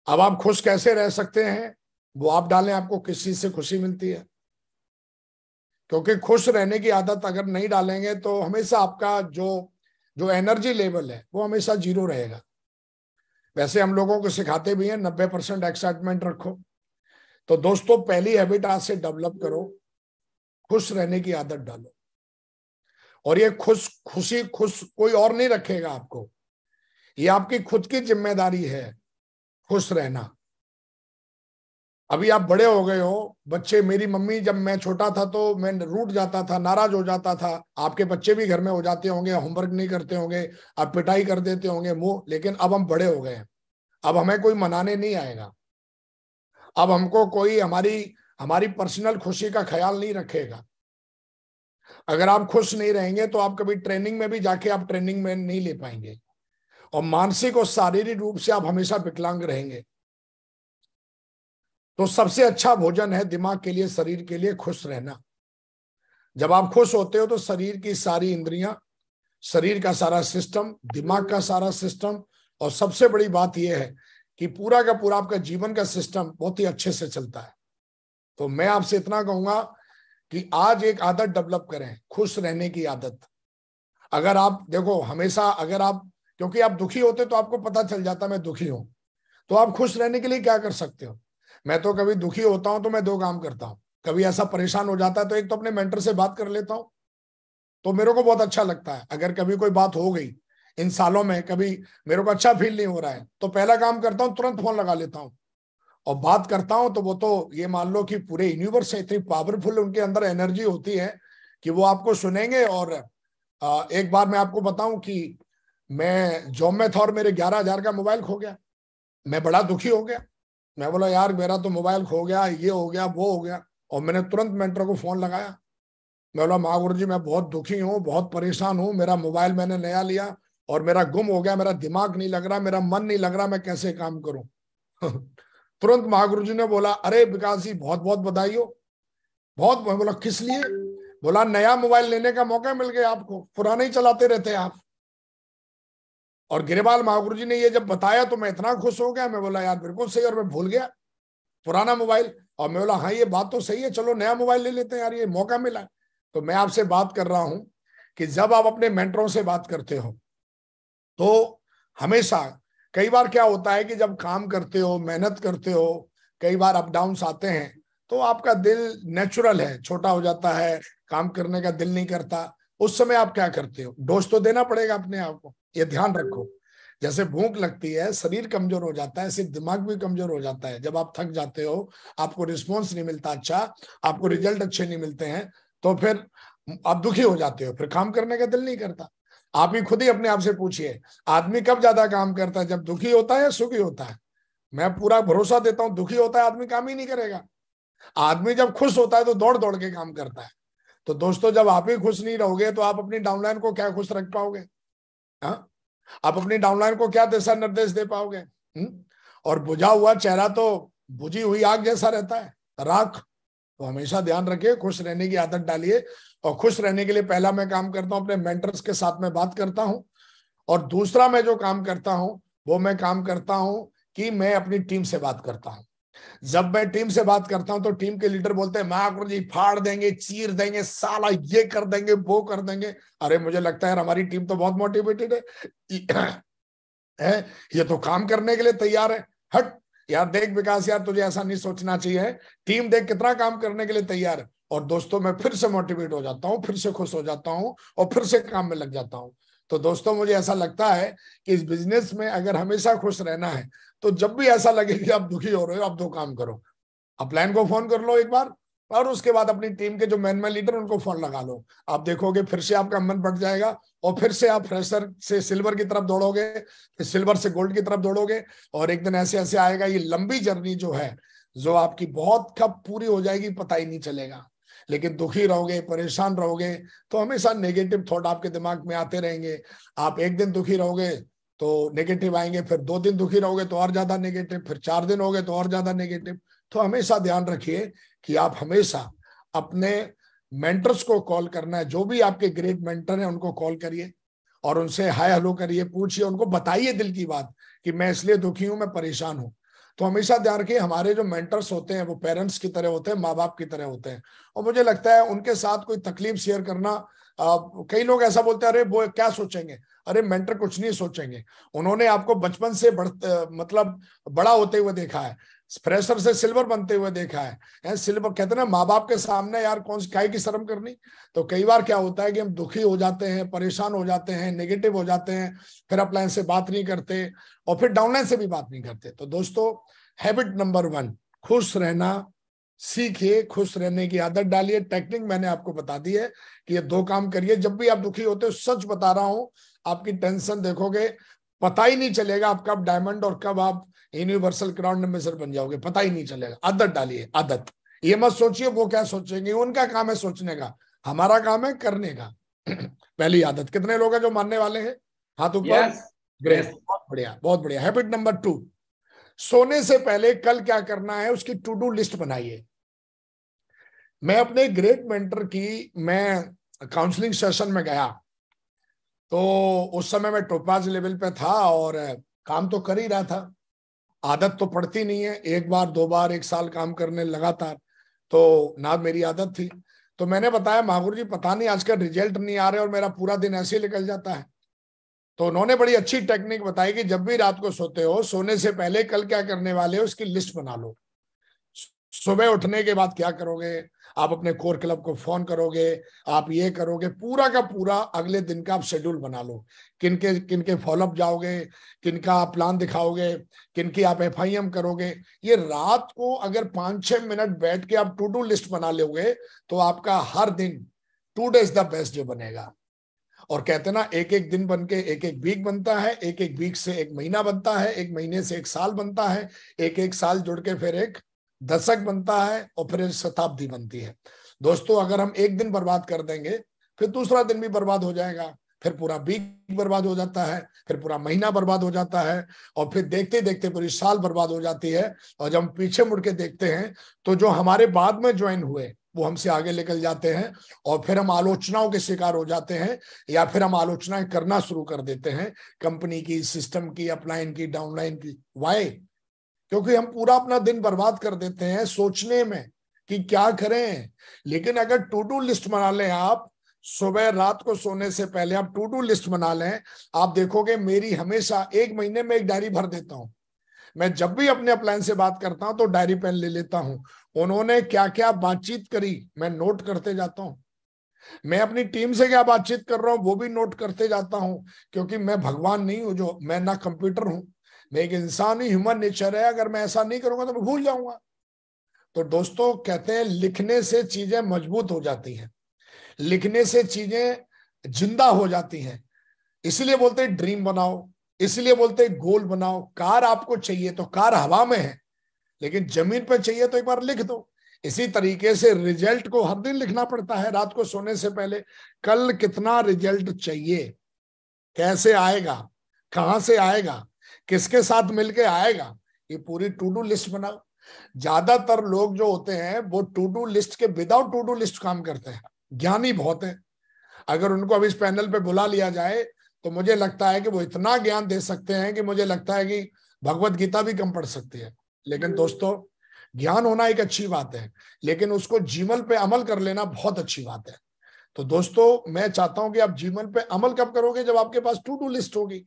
अब आप खुश कैसे रह सकते हैं, वो आप डालें। आपको किस चीज से खुशी मिलती है? क्योंकि खुश रहने की आदत अगर नहीं डालेंगे तो हमेशा आपका जो जो एनर्जी लेवल है वो हमेशा जीरो रहेगा। वैसे हम लोगों को सिखाते भी हैं 90% एक्साइटमेंट रखो। तो दोस्तों, पहली हैबिट आज से डेवलप करो, खुश रहने की आदत डालो। और ये खुश कोई और नहीं रखेगा आपको, ये आपकी खुद की जिम्मेदारी है खुश रहना। अभी आप बड़े हो गए हो, बच्चे, मेरी मम्मी जब मैं छोटा था तो मैं रूठ जाता था, नाराज हो जाता था। आपके बच्चे भी घर में हो जाते होंगे, होमवर्क नहीं करते होंगे, आप पिटाई कर देते होंगे मुंह। लेकिन अब हम बड़े हो गए हैं, अब हमें कोई मनाने नहीं आएगा। अब हमको कोई हमारी हमारी पर्सनल खुशी का ख्याल नहीं रखेगा। अगर आप खुश नहीं रहेंगे तो आप कभी ट्रेनिंग में भी जाके आप ट्रेनिंग में नहीं ले पाएंगे, और मानसिक और शारीरिक रूप से आप हमेशा विकलांग रहेंगे। तो सबसे अच्छा भोजन है दिमाग के लिए, शरीर के लिए, खुश रहना। जब आप खुश होते हो तो शरीर की सारी इंद्रियां, शरीर का सारा सिस्टम, दिमाग का सारा सिस्टम, और सबसे बड़ी बात यह है कि पूरा का पूरा आपका जीवन का सिस्टम बहुत ही अच्छे से चलता है। तो मैं आपसे इतना कहूंगा कि आज एक आदत डेवलप करें, खुश रहने की आदत। अगर आप देखो हमेशा, अगर आप, क्योंकि आप दुखी होते तो आपको पता चल जाता मैं दुखी हूं, तो आप खुश रहने के लिए क्या कर सकते हो? मैं तो कभी दुखी होता हूं तो मैं 2 काम करता हूं। कभी ऐसा परेशान हो जाता है तो एक तो अपने मेंटर से बात कर लेता हूं, तो मेरे को बहुत अच्छा लगता है। अगर कभी कोई बात हो गई इन सालों में, कभी मेरे को अच्छा फील नहीं हो रहा है, तो पहला काम करता हूं, तुरंत फोन लगा लेता हूं और बात करता हूं। तो वो तो ये मान लो कि पूरे यूनिवर्स से इतनी पावरफुल उनके अंदर एनर्जी होती है कि वो आपको सुनेंगे। और एक बार मैं आपको बताऊं कि मैं जॉब में था और मेरे 11,000 का मोबाइल खो गया। मैं बड़ा दुखी हो गया। मैं बोला यार मेरा तो मोबाइल खो गया, ये हो गया, वो हो गया। और मैंने तुरंत मेंटर को फोन लगाया। मैं बोला महागुरु जी, मैं बहुत दुखी हूँ, बहुत परेशान हूँ, मेरा मोबाइल मैंने नया लिया और मेरा गुम हो गया, मेरा दिमाग नहीं लग रहा, मेरा मन नहीं लग रहा, मैं कैसे काम करूं? तुरंत महागुरु जी ने बोला, अरे विकास जी बहुत बहुत बधाई हो। बहुत। मैं बोला किस लिए? बोला नया मोबाइल लेने का मौका मिल गया आपको, पुराना ही चलाते रहते आप। और गिरिबाल महागुरु जी ने ये जब बताया तो मैं इतना खुश हो गया। मैं बोला यार बिल्कुल सही, और मैं भूल गया पुराना मोबाइल। और मैं बोला हाँ ये बात तो सही है, चलो नया मोबाइल ले लेते हैं यार, ये मौका मिला। तो मैं आपसे बात कर रहा हूं कि जब आप अपने मेंटरों से बात करते हो तो हमेशा, कई बार क्या होता है कि जब काम करते हो, मेहनत करते हो, कई बार अप डाउन्स आते हैं, तो आपका दिल नेचुरल है छोटा हो जाता है, काम करने का दिल नहीं करता। उस समय आप क्या करते हो? डोज तो देना पड़ेगा अपने आप को, ये ध्यान रखो। जैसे भूख लगती है, शरीर कमजोर हो जाता है, सिर्फ दिमाग भी कमजोर हो जाता है। जब आप थक जाते हो, आपको रिस्पॉन्स नहीं मिलता अच्छा, आपको रिजल्ट अच्छे नहीं मिलते हैं, तो फिर आप दुखी हो जाते हो, फिर काम करने का दिल नहीं करता। आप ही खुद ही अपने आप से पूछिए, आदमी कब ज्यादा काम करता है, जब दुखी होता है या सुखी होता है? मैं पूरा भरोसा देता हूं दुखी होता है आदमी काम ही नहीं करेगा। आदमी जब खुश होता है तो दौड़ दौड़ के काम करता है। तो दोस्तों, जब आप ही खुश नहीं रहोगे तो आप अपनी डाउनलाइन को क्या खुश रख पाओगे? हाँ, आप अपनी डाउनलाइन को क्या दिशा निर्देश दे पाओगे? और बुझा हुआ चेहरा तो बुझी हुई आग जैसा रहता है, राख। तो हमेशा ध्यान रखिए, खुश रहने की आदत डालिए। और खुश रहने के लिए पहला मैं काम करता हूं अपने मेंटर्स के साथ में बात करता हूं, और दूसरा मैं जो काम करता हूं वो मैं काम करता हूं कि मैं अपनी टीम से बात करता हूं। जब मैं टीम से बात करता हूं तो टीम के लीडर बोलते हैं महाकुर जी फाड़ देंगे, चीर देंगे, साला ये कर देंगे, वो कर देंगे। अरे मुझे लगता है यार हमारी टीम तो बहुत मोटिवेटेड है, ये तो काम करने के लिए तैयार है। हट यार, देख विकास यार, तुझे ऐसा नहीं सोचना चाहिए, टीम देख कितना काम करने के लिए तैयार है। और दोस्तों मैं फिर से मोटिवेट हो जाता हूँ, फिर से खुश हो जाता हूँ और फिर से काम में लग जाता हूँ। तो दोस्तों मुझे ऐसा लगता है कि इस बिजनेस में अगर हमेशा खुश रहना है तो जब भी ऐसा लगे कि आप दुखी हो रहे हो, आप दो काम करो, अपलाइन को फोन कर लो एक बार, और उसके बाद अपनी टीम के जो मैन लीडर उनको फोन लगा लो। आप देखोगे फिर से आपका मन बढ़ जाएगा और फिर से आप फ्रेशर से सिल्वर की तरफ दौड़ोगे, फिर सिल्वर से गोल्ड की तरफ दौड़ोगे। और एक दिन ऐसे ऐसे आएगा, ये लंबी जर्नी जो है, जो आपकी बहुत कब पूरी हो जाएगी पता ही नहीं चलेगा। लेकिन दुखी रहोगे, परेशान रहोगे, तो हमेशा नेगेटिव थॉट आपके दिमाग में आते रहेंगे। आप एक दिन दुखी रहोगे तो नेगेटिव आएंगे, फिर 2 दिन दुखी रहोगे तो और ज्यादा नेगेटिव, फिर 4 दिन हो गए तो और ज्यादा नेगेटिव। तो हमेशा ध्यान रखिए कि आप हमेशा अपने मेंटर्स को कॉल करना है, जो भी आपके ग्रेट मेंटर हैं उनको कॉल करिए और उनसे हाय हेलो करिए, पूछिए, उनको बताइए दिल की बात कि मैं इसलिए दुखी हूं, मैं परेशान हूं। तो हमेशा ध्यान रखिए, हमारे जो मेंटर्स होते हैं वो पेरेंट्स की तरह होते हैं, माँ बाप की तरह होते हैं। और मुझे लगता है उनके साथ कोई तकलीफ शेयर करना, कई लोग ऐसा बोलते हैं अरे वो क्या सोचेंगे। अरे मेंटर कुछ नहीं सोचेंगे, उन्होंने आपको बचपन से मतलब बड़ा होते हुए देखा है, फ्रेशर से सिल्वर बनते हुए देखा है। सिल्वर कहते हैं ना, माँ बाप के सामने यार कौन सी काय की शर्म करनी। तो कई बार क्या होता है कि हम दुखी हो जाते हैं, परेशान हो जाते हैं, नेगेटिव हो जाते हैं, फिर अपलाइन से बात नहीं करते और फिर डाउनलाइन से भी बात नहीं करते। तो दोस्तों हैबिट नंबर 1, खुश रहना सीखिए, खुश रहने की आदत डालिए। टेक्निक मैंने आपको बता दी है कि ये 2 काम करिए। जब भी आप दुखी होते हो, सच बता रहा हूं, आपकी टेंशन देखोगे पता ही नहीं चलेगा आप कब डायमंड और कब आप यूनिवर्सल क्राउन एम्बेसडर बन जाओगे, पता ही नहीं चलेगा। आदत डालिए, आदत। ये मत सोचिए वो क्या सोचेंगे, उनका काम है सोचने का, हमारा काम है करने का। पहली आदत, कितने लोग हैं जो मानने वाले हैं? हाथ ऊपर। Yes great, yes. बहुत बढ़िया, बहुत बढ़िया। हैबिट नंबर 2, सोने से पहले कल क्या करना है उसकी टू डू लिस्ट बनाइए। मैं अपने ग्रेट मेंटर की मैं काउंसलिंग सेशन में गया, तो उस समय मैं टोपाज लेवल पे था और काम तो कर ही रहा था। आदत तो पड़ती नहीं है, एक बार 2 बार 1 साल काम करने लगातार, तो ना मेरी आदत थी। तो मैंने बताया महागुरु जी पता नहीं आज का रिजल्ट नहीं आ रहे और मेरा पूरा दिन ऐसे ही निकल जाता है। तो उन्होंने बड़ी अच्छी टेक्निक बताई कि जब भी रात को सोते हो, सोने से पहले कल क्या करने वाले हो उसकी लिस्ट बना लो। सुबह उठने के बाद क्या करोगे, आप अपने कोर क्लब को फोन करोगे, आप ये करोगे, पूरा का पूरा अगले दिन का आप शेड्यूल बना लो। किनके किनके फॉलोअप जाओगे, किनका आप प्लान दिखाओगे, किनकी आप एफआईएम करोगे। ये रात को अगर 5-6 मिनट बैठ के आप टू डू लिस्ट बना लोगे तो आपका हर दिन today is the best day बनेगा। और कहते ना, एक एक दिन बन के एक एक वीक बनता है, एक एक वीक से एक महीना बनता है, एक महीने से एक साल बनता है, एक एक साल जुड़ के फिर एक दशक बनता है और फिर शताब्दी बनती है। दोस्तों अगर हम एक दिन बर्बाद कर देंगे, फिर दूसरा दिन भी बर्बाद हो जाएगा, फिर पूरा वीक बर्बाद हो जाता है, फिर पूरा महीना बर्बाद हो जाता है, और फिर देखते देखते पूरी साल बर्बाद हो जाती है। और जब हम पीछे मुड़ के देखते हैं तो जो हमारे बाद में ज्वाइन हुए वो हमसे आगे निकल जाते हैं, और फिर हम आलोचनाओं के शिकार हो जाते हैं, या फिर हम आलोचनाएं करना शुरू कर देते हैं कंपनी की, सिस्टम की, अपलाइन की, डाउनलाइन की। वाई? क्योंकि हम पूरा अपना दिन बर्बाद कर देते हैं सोचने में कि क्या करें। लेकिन अगर टू डू लिस्ट बना लें आप, सुबह रात को सोने से पहले आप टू डू लिस्ट बना लें, आप देखोगे मेरी हमेशा 1 महीने में एक डायरी भर देता हूं। मैं जब भी अपने अपलाइन से बात करता हूं तो डायरी पेन ले लेता हूं, उन्होंने क्या क्या बातचीत करी मैं नोट करते जाता हूं, मैं अपनी टीम से क्या बातचीत कर रहा हूं वो भी नोट करते जाता हूं। क्योंकि मैं भगवान नहीं हूं, जो मैं ना कंप्यूटर हूं, मैं एक इंसान ही, ह्यूमन नेचर है। अगर मैं ऐसा नहीं करूंगा तो मैं भूल जाऊंगा। तो दोस्तों कहते हैं लिखने से चीजें मजबूत हो जाती हैं, लिखने से चीजें जिंदा हो जाती हैं। इसलिए बोलते हैं ड्रीम बनाओ, इसलिए बोलते हैं गोल बनाओ। कार आपको चाहिए तो कार हवा में है, लेकिन जमीन पर चाहिए तो एक बार लिख दो। इसी तरीके से रिजल्ट को हर दिन लिखना पड़ता है, रात को सोने से पहले कल कितना रिजल्ट चाहिए, कैसे आएगा, कहां से आएगा, किसके साथ मिलके आएगा, ये पूरी टू डू लिस्ट बनाओ। ज्यादातर लोग जो होते हैं वो टू डू लिस्ट के विदाउट टू डू लिस्ट काम करते हैं। ज्ञानी बहुत है। अगर उनको अब इस पैनल पे बुला लिया जाए तो मुझे लगता है कि वो इतना ज्ञान दे सकते हैं कि मुझे लगता है कि भगवत गीता भी कम पढ़ सकती है। लेकिन दोस्तों, ज्ञान होना एक अच्छी बात है, लेकिन उसको जीवन पे अमल कर लेना बहुत अच्छी बात है। तो दोस्तों, मैं चाहता हूं कि आप जीवन पे अमल कब करोगे? जब आपके पास टू डू लिस्ट होगी।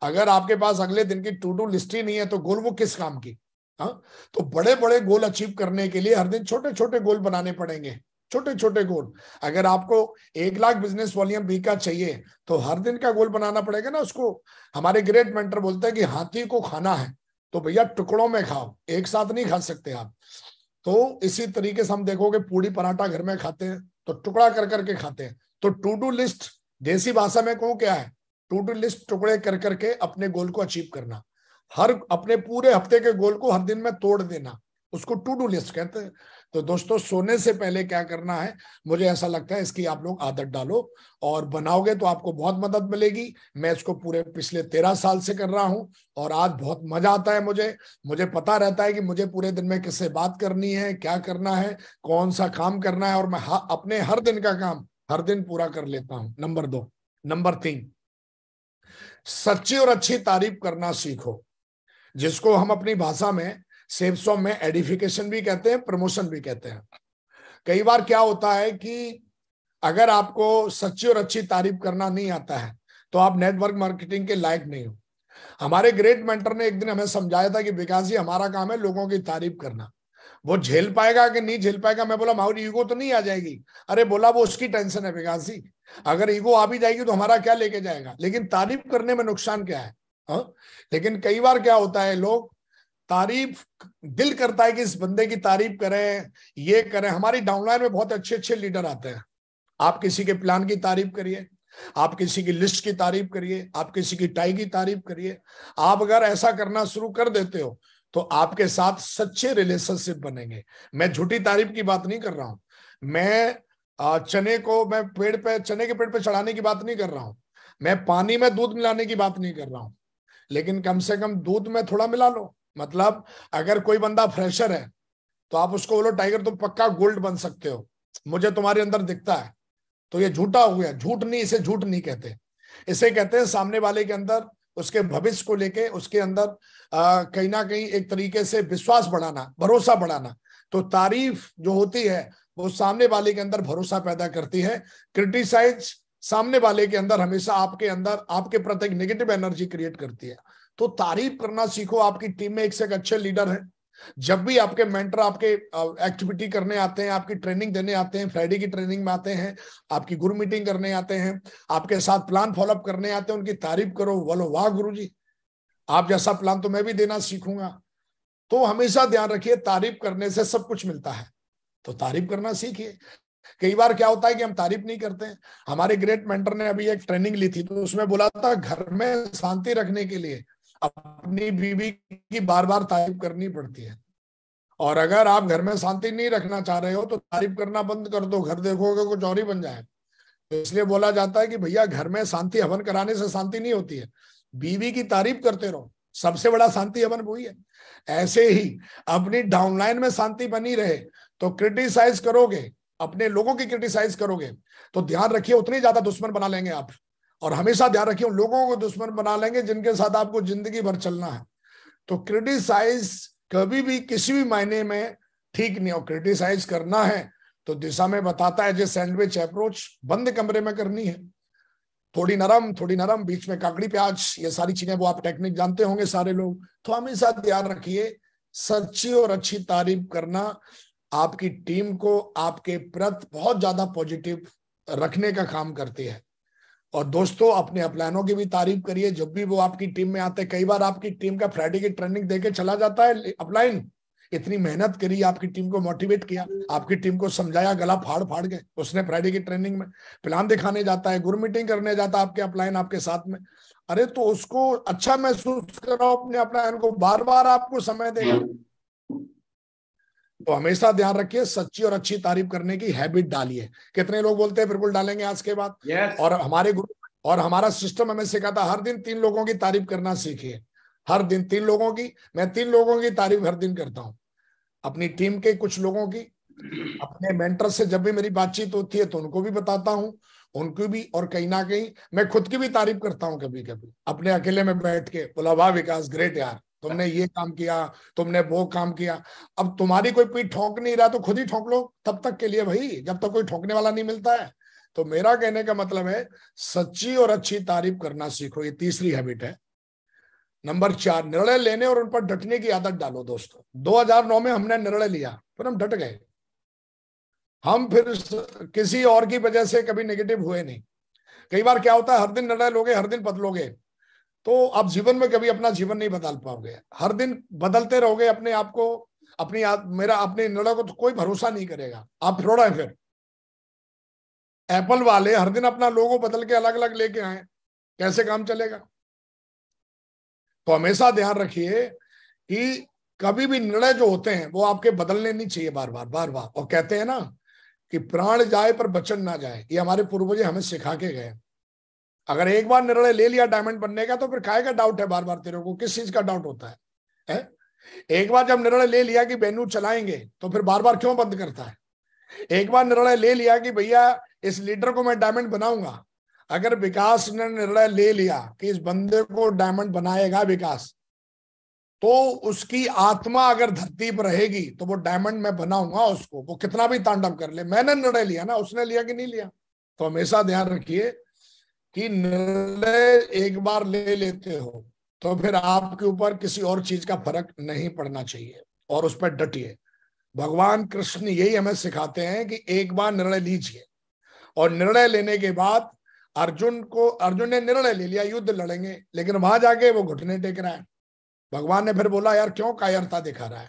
अगर आपके पास अगले दिन की टू डू लिस्ट ही नहीं है तो गोल वो किस काम की? हाँ, तो बड़े बड़े गोल अचीव करने के लिए हर दिन छोटे छोटे गोल बनाने पड़ेंगे, छोटे छोटे गोल। अगर आपको 1 लाख बिजनेस वॉल्यूम बी का चाहिए तो हर दिन का गोल बनाना पड़ेगा ना उसको। हमारे ग्रेट मेंटर बोलते हैं कि हाथी को खाना है तो भैया टुकड़ों में खाओ, एक साथ नहीं खा सकते आप। तो इसी तरीके से हम देखोगे पूड़ी पराठा घर में खाते हैं तो टुकड़ा कर करके खाते हैं। तो टू डू लिस्ट देसी भाषा में कहूं क्या है? टू डू लिस्ट टुकड़े कर करके अपने गोल को अचीव करना। हर अपने पूरे हफ्ते के गोल को हर दिन में तोड़ देना, उसको टू डू लिस्ट कहते हैं। तो दोस्तों, सोने से पहले क्या करना है, मुझे ऐसा लगता है इसकी आप लोग आदत डालो और बनाओगे तो आपको बहुत मदद मिलेगी। मैं इसको पूरे पिछले 13 साल से कर रहा हूं और आज बहुत मजा आता है मुझे पता रहता है कि मुझे पूरे दिन में किससे बात करनी है, क्या करना है, कौन सा काम करना है, और मैं अपने हर दिन का काम हर दिन पूरा कर लेता हूं। नंबर 2। नंबर 3, सच्ची और अच्छी तारीफ करना सीखो, जिसको हम अपनी भाषा में सेल्स में एडिफिकेशन भी कहते हैं, प्रमोशन भी कहते हैं। कई बार क्या होता है कि अगर आपको सच्ची और अच्छी तारीफ करना नहीं आता है तो आप नेटवर्क मार्केटिंग के लायक नहीं हो। हमारे ग्रेट मेंटर ने एक दिन हमें समझाया था कि विकास जी, हमारा काम है लोगों की तारीफ करना। वो झेल पाएगा कि नहीं झेल पाएगा, मैं बोला हमारी ईगो तो नहीं आ जाएगी? अरे बोला वो उसकी टेंशन है विकास जी, अगर ईगो आ भी जाएगी तो हमारा क्या लेके जाएगा, लेकिन तारीफ करने में नुकसान क्या है? हाँ? लेकिन कई बार क्या होता है, लोग तारीफ, दिल करता है कि इस बंदे की तारीफ करें, ये करें। हमारी डाउनलाइन में बहुत अच्छे अच्छे लीडर आते हैं। आप किसी के प्लान की तारीफ करिए, आप किसी की लिस्ट की तारीफ करिए, आप किसी की टाई की तारीफ करिए। आप अगर ऐसा करना शुरू कर देते हो तो आपके साथ सच्चे रिलेशनशिप बनेंगे। मैं झूठी तारीफ की बात नहीं कर रहा हूं। मैं चने को मैं चने के पेड़ पे चढ़ाने की बात नहीं कर रहा हूं। मैं पानी में दूध मिलाने की बात नहीं कर रहा हूं। लेकिन कम से कम दूध में थोड़ा मिला लो। मतलब अगर कोई बंदा फ्रेशर है तो आप उसको बोलो टाइगर तुम पक्का गोल्ड बन सकते हो, मुझे तुम्हारे अंदर दिखता है, तो ये झूठा हो गया। झूठ नहीं, इसे झूठ नहीं कहते, इसे कहते हैं सामने वाले के अंदर, उसके भविष्य को लेके उसके अंदर कहीं ना कहीं एक तरीके से विश्वास बढ़ाना, भरोसा बढ़ाना। तो तारीफ जो होती है वो सामने वाले के अंदर भरोसा पैदा करती है। क्रिटिसाइज सामने वाले के अंदर हमेशा आपके अंदर आपके प्रति एक नेगेटिव एनर्जी क्रिएट करती है। तो तारीफ करना सीखो। आपकी टीम में एक से एक अच्छे लीडर हैं। जब भी आपके मेंटर आपके एक्टिविटी करने आते हैं, आपकी ट्रेनिंग देने आते हैं, फ्राइडे की ट्रेनिंग में आते हैं, आपकी गुरु मीटिंग करने आते हैं, आपके साथ प्लान फॉलोअप करने आते हैं, उनकी तारीफ करो, बोलो वाह गुरुजी, आप जैसा प्लान तो मैं भी देना सीखूंगा। तो हमेशा ध्यान रखिए, तारीफ करने से सब कुछ मिलता है, तो तारीफ करना सीखिए। कई बार क्या होता है कि हम तारीफ नहीं करते हैं। हमारे ग्रेट मेंटर ने अभी एक ट्रेनिंग ली थी तो उसमें बोला था घर में शांति रखने के लिए अपनी बीवी की बार बार तारीफ करनी पड़ती है। और अगर आप घर में शांति नहीं रखना चाह रहे हो तो तारीफ करना बंद कर दो, घर देखोगे कुछ और ही बन जाए। तो इसलिए बोला जाता है कि भैया घर में शांति हवन कराने से शांति नहीं होती है, बीवी की तारीफ करते रहो, सबसे बड़ा शांति हवन वही है। ऐसे ही अपनी डाउनलाइन में शांति बनी रहे तो क्रिटिसाइज करोगे, अपने लोगों की क्रिटिसाइज करोगे तो ध्यान रखिए उतनी ज्यादा दुश्मन बना लेंगे आप। और हमेशा ध्यान रखिए उन लोगों को दुश्मन बना लेंगे जिनके साथ आपको जिंदगी भर चलना है। तो क्रिटिसाइज कभी भी किसी भी मायने में ठीक नहीं हो। क्रिटिसाइज करना है तो दिशा में बताता है जो सैंडविच अप्रोच बंद कमरे में करनी है, थोड़ी नरम, बीच में काकड़ी प्याज, ये सारी चीजें वो आप टेक्निक जानते होंगे सारे लोग। तो हमेशा ध्यान रखिए, सच्ची और अच्छी तारीफ करना आपकी टीम को आपके प्रति बहुत ज्यादा पॉजिटिव रखने का काम करती है। और दोस्तों, अपने अपलाइनों की भी तारीफ करिए जब भी वो आपकी टीम में आते हैं। कई बार आपकी टीम का फ्राइडे की ट्रेनिंग देके चला जाता है अपलाइन, इतनी मेहनत करी, आपकी टीम को मोटिवेट किया, आपकी टीम को समझाया, गला फाड़ फाड़ के उसने फ्राइडे की ट्रेनिंग में प्लान दिखाने जाता है, गुरु मीटिंग करने जाता है आपके अपलाइन आपके साथ में। अरे तो उसको अच्छा महसूस कराओ, अपने अपलाइन को बार बार आपको समय देगा। तो हमेशा ध्यान रखिए, सच्ची और अच्छी तारीफ करने की हैबिट डालिए। कितने लोग बोलते हैं बिल्कुल डालेंगे आज के बाद? yes. और हमारे ग्रुप और हमारा सिस्टम हमें सिखाता हर दिन 3 लोगों की तारीफ करना सीखिए। हर दिन 3 लोगों की, मैं 3 लोगों की तारीफ हर दिन करता हूं, अपनी टीम के कुछ लोगों की, अपने मेंटर से जब भी मेरी बातचीत होती है तो उनको भी बताता हूँ, उनको भी, और कहीं ना कहीं मैं खुद की भी तारीफ करता हूँ कभी कभी अपने अकेले में बैठ के, बोला वाह विकास ग्रेट यार, तुमने ये काम किया, तुमने वो काम किया। अब तुम्हारी कोई पीठ ठोक नहीं रहा तो खुद ही ठोक लो तब तक के लिए भाई, जब तक कोई ठोकने वाला नहीं मिलता है। तो मेरा कहने का मतलब है सच्ची और अच्छी तारीफ करना सीखो, ये तीसरी हैबिट है। नंबर 4, निर्णय लेने और उन पर डटने की आदत डालो दोस्तों। 2009 में हमने निर्णय लिया, फिर हम डट गए, हम फिर किसी और की वजह से कभी नेगेटिव हुए नहीं। कई बार क्या होता है, हर दिन निर्णय लोगे, हर दिन बदलोगे, तो आप जीवन में कभी अपना जीवन नहीं बदल पाओगे। हर दिन बदलते रहोगे अपने आप को, मेरा अपने निर्णय को, तो कोई भरोसा नहीं करेगा, आप फ्रॉड है फिर। एप्पल वाले हर दिन अपना लोगो बदल के अलग अलग लेके आए, कैसे काम चलेगा? तो हमेशा ध्यान रखिए कि कभी भी निर्णय जो होते हैं वो आपके बदलने नहीं चाहिए बार बार बार बार। और कहते हैं ना कि प्राण जाए पर वचन ना जाए, ये हमारे पूर्वज हमें सिखा के गए। अगर एक बार निर्णय ले लिया डायमंड बनने का तो फिर काहे का डाउट है बार बार तेरे को, किस चीज का डाउट होता है? एक बार जब निर्णय ले लिया कि वेन्यू चलाएंगे तो फिर बार बार क्यों बंद करता है? एक बार निर्णय ले लिया कि भैया इस लीडर को मैं डायमंड बनाऊंगा, अगर विकास ने निर्णय ले लिया कि इस बंदे को डायमंड बनाएगा विकास, तो उसकी आत्मा अगर धरती पर रहेगी तो वो डायमंड में बनाऊंगा उसको, वो कितना भी तांडव कर ले। मैंने निर्णय लिया ना, उसने लिया कि नहीं लिया? तो हमेशा ध्यान रखिए कि निर्णय एक बार ले लेते हो तो फिर आपके ऊपर किसी और चीज का फर्क नहीं पड़ना चाहिए, और उस पर डटिए। भगवान कृष्ण यही हमें सिखाते हैं कि एक बार निर्णय लीजिए, और निर्णय लेने के बाद अर्जुन ने निर्णय ले लिया युद्ध लड़ेंगे, लेकिन वहां जाके वो घुटने टेक रहा है। भगवान ने फिर बोला यार क्यों कायरता दिखा रहा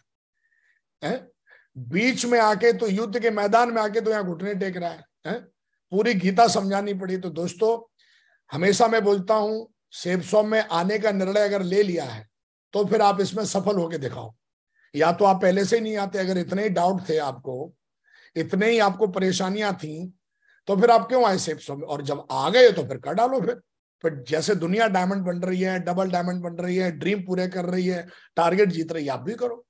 है? बीच में आके तो, युद्ध के मैदान में आके तो यहाँ घुटने टेक रहा है? पूरी गीता समझानी पड़ी। तो दोस्तों हमेशा मैं बोलता हूं, सेफ सॉम में आने का निर्णय अगर ले लिया है तो फिर आप इसमें सफल होके दिखाओ। या तो आप पहले से ही नहीं आते, अगर इतने ही डाउट थे आपको, इतने ही आपको परेशानियां थी, तो फिर आप क्यों आए सेफ सॉम में? और जब आ गए तो फिर कर डालो। फिर जैसे दुनिया डायमंड बन रही है, डबल डायमंड बन रही है, ड्रीम पूरे कर रही है, टारगेट जीत रही है, आप भी करो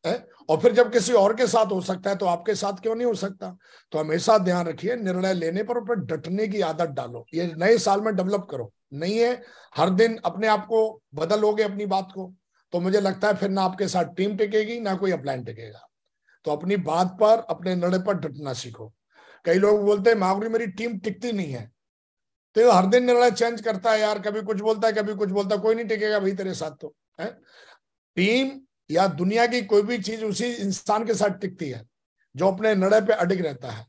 है? और फिर जब किसी और के साथ हो सकता है तो आपके साथ क्यों नहीं हो सकता? तो हमेशा ध्यान रखिए, निर्णय लेने पर फिर डटने की आदत डालो, ये नए साल में डेवलप करो। नहीं है हर दिन अपने आप को बदलोगे अपनी बात को, तो मुझे लगता है फिर ना आपके साथ टीम टिकेगी ना कोई अपलाइन टिकेगा। तो अपनी बात पर, अपने निर्णय पर डटना सीखो। कई लोग बोलते हैं मागुरी मेरी टीम टिकती नहीं है, तो हर दिन निर्णय चेंज करता है यार, कभी कुछ बोलता है कभी कुछ बोलता है, कोई नहीं टिकेगा भाई तेरे साथ तो है। टीम या दुनिया की कोई भी चीज उसी इंसान के साथ टिकती है जो अपने निर्णय पे अडिग रहता है।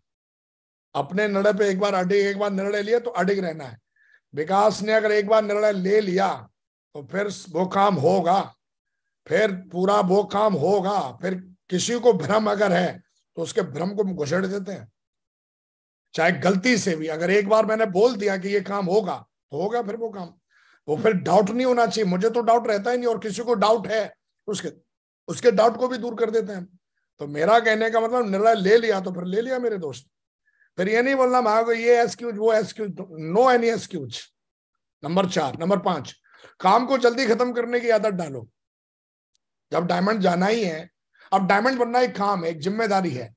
अपने निर्णय पे एक बार निर्णय लिया तो अडिग रहना है। विकास ने अगर एक बार निर्णय ले लिया तो फिर वो काम होगा, फिर पूरा वो काम होगा। फिर किसी को भ्रम अगर है तो उसके भ्रम को घुसेड़ देते हैं, चाहे गलती से भी। अगर एक बार मैंने बोल दिया कि ये काम होगा तो होगा फिर वो काम। वो फिर डाउट नहीं होना चाहिए, मुझे तो डाउट रहता ही नहीं, और किसी को डाउट है उसके उसके डाउट को भी दूर कर देते हैं। तो मेरा कहने का मतलब निर्णय ले लिया तो फिर ले लिया मेरे दोस्त। फिर ये नहीं बोलना मांगो ये एक्सक्यूज वो excuse, no any excuse. Number 5, काम को जल्दी खत्म करने की आदत डालो। जब डायमंड जाना ही है, अब डायमंड बनना एक काम है, एक जिम्मेदारी है।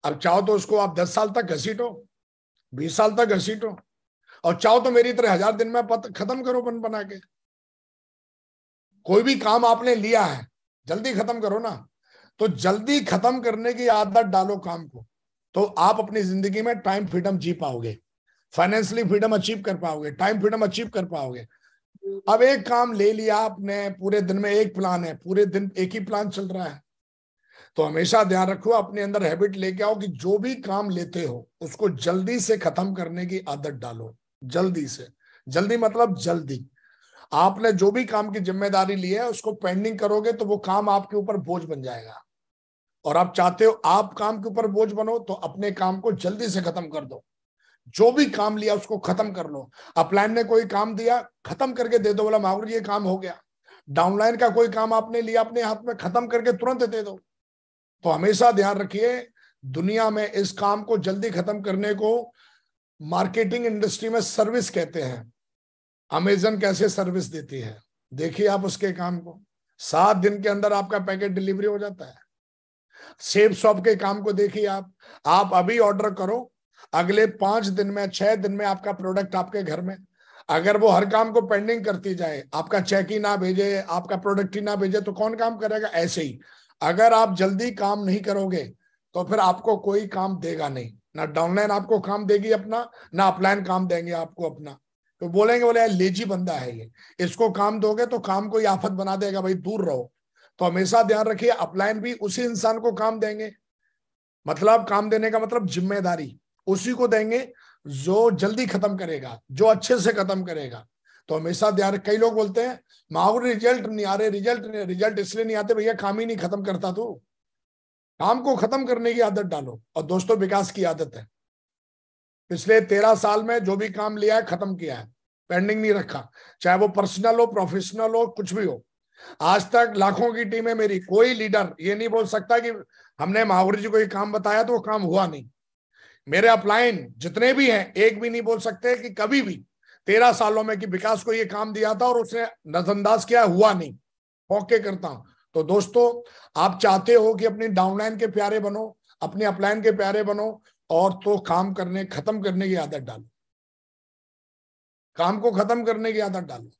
अब चाहो तो उसको आप 10 साल तक घसीटो, 20 साल तक घसीटो, और चाहो तो मेरी तरह 1000 दिन में खत्म करो बन बना के। कोई भी काम आपने लिया है जल्दी खत्म करो ना। तो जल्दी खत्म करने की आदत डालो काम को, तो आप अपनी जिंदगी में टाइम फ्रीडम जी पाओगे, फाइनेंशियली फ्रीडम अचीव कर पाओगे, टाइम फ्रीडम अचीव कर पाओगे। अब एक काम ले लिया आपने, पूरे दिन में एक प्लान है, पूरे दिन एक ही प्लान चल रहा है। तो हमेशा ध्यान रखो, अपने अंदर हैबिट लेके आओ कि जो भी काम लेते हो उसको जल्दी से खत्म करने की आदत डालो। जल्दी से, जल्दी मतलब जल्दी। आपने जो भी काम की जिम्मेदारी ली है उसको पेंडिंग करोगे तो वो काम आपके ऊपर बोझ बन जाएगा। और आप चाहते हो आप काम के ऊपर बोझ बनो, तो अपने काम को जल्दी से खत्म कर दो। जो भी काम लिया उसको खत्म कर लो। अपलाइन ने कोई काम दिया, खत्म करके दे दो, बोला माहौर ये काम हो गया। डाउनलाइन का कोई काम आपने लिया अपने हाथ में, खत्म करके तुरंत दे दो। तो हमेशा ध्यान रखिए, दुनिया में इस काम को जल्दी खत्म करने को मार्केटिंग इंडस्ट्री में सर्विस कहते हैं। अमेजन कैसे सर्विस देती है, देखिए आप उसके काम को। 7 दिन के अंदर आपका पैकेट डिलीवरी हो जाता है। सेफ शॉप के काम को देखिए आप अभी ऑर्डर करो, अगले 5 दिन में 6 दिन में आपका प्रोडक्ट आपके घर में। अगर वो हर काम को पेंडिंग करती जाए, आपका चेक ही ना भेजे, आपका प्रोडक्ट ही ना भेजे, तो कौन काम करेगा? ऐसे ही अगर आप जल्दी काम नहीं करोगे तो फिर आपको कोई काम देगा नहीं, ना डाउनलाइन आपको काम देगी अपना, ना अपलाइन काम देंगे आपको अपना। तो बोलेंगे बोले लेजी बंदा है ये, इसको काम दोगे तो काम कोई आफत बना देगा, भाई दूर रहो। तो हमेशा ध्यान रखिए, अपलाइन भी उसी इंसान को काम देंगे, मतलब काम देने का मतलब जिम्मेदारी उसी को देंगे जो जल्दी खत्म करेगा, जो अच्छे से खत्म करेगा। तो हमेशा ध्यान, कई लोग बोलते हैं माहौल रिजल्ट नहीं आ रहे, रिजल्ट इसलिए नहीं आते भैया काम ही नहीं खत्म करता। तो काम को खत्म करने की आदत डालो, और दोस्तों विकास की आदत है। पिछले 13 साल में जो भी काम लिया है खत्म किया है, पेंडिंग नहीं रखा, चाहे वो पर्सनल हो, प्रोफेशनल हो, कुछ भी हो। आज तक लाखों की टीम है मेरी, कोई लीडर ये नहीं बोल सकता कि हमने महावीर जी को ये काम बताया तो वो काम हुआ नहीं। मेरे अपलाइन जितने भी हैं एक भी नहीं बोल सकते कि कभी भी 13 सालों में कि विकास को ये काम दिया था और उसने नजरअंदाज किया, हुआ नहीं। ओके करता हूं। तो दोस्तों, आप चाहते हो कि अपनी डाउनलाइन के प्यारे बनो, अपने अपलाइन के प्यारे बनो, और तो काम करने खत्म करने की आदत डालो, काम को खत्म करने की आदत डालो।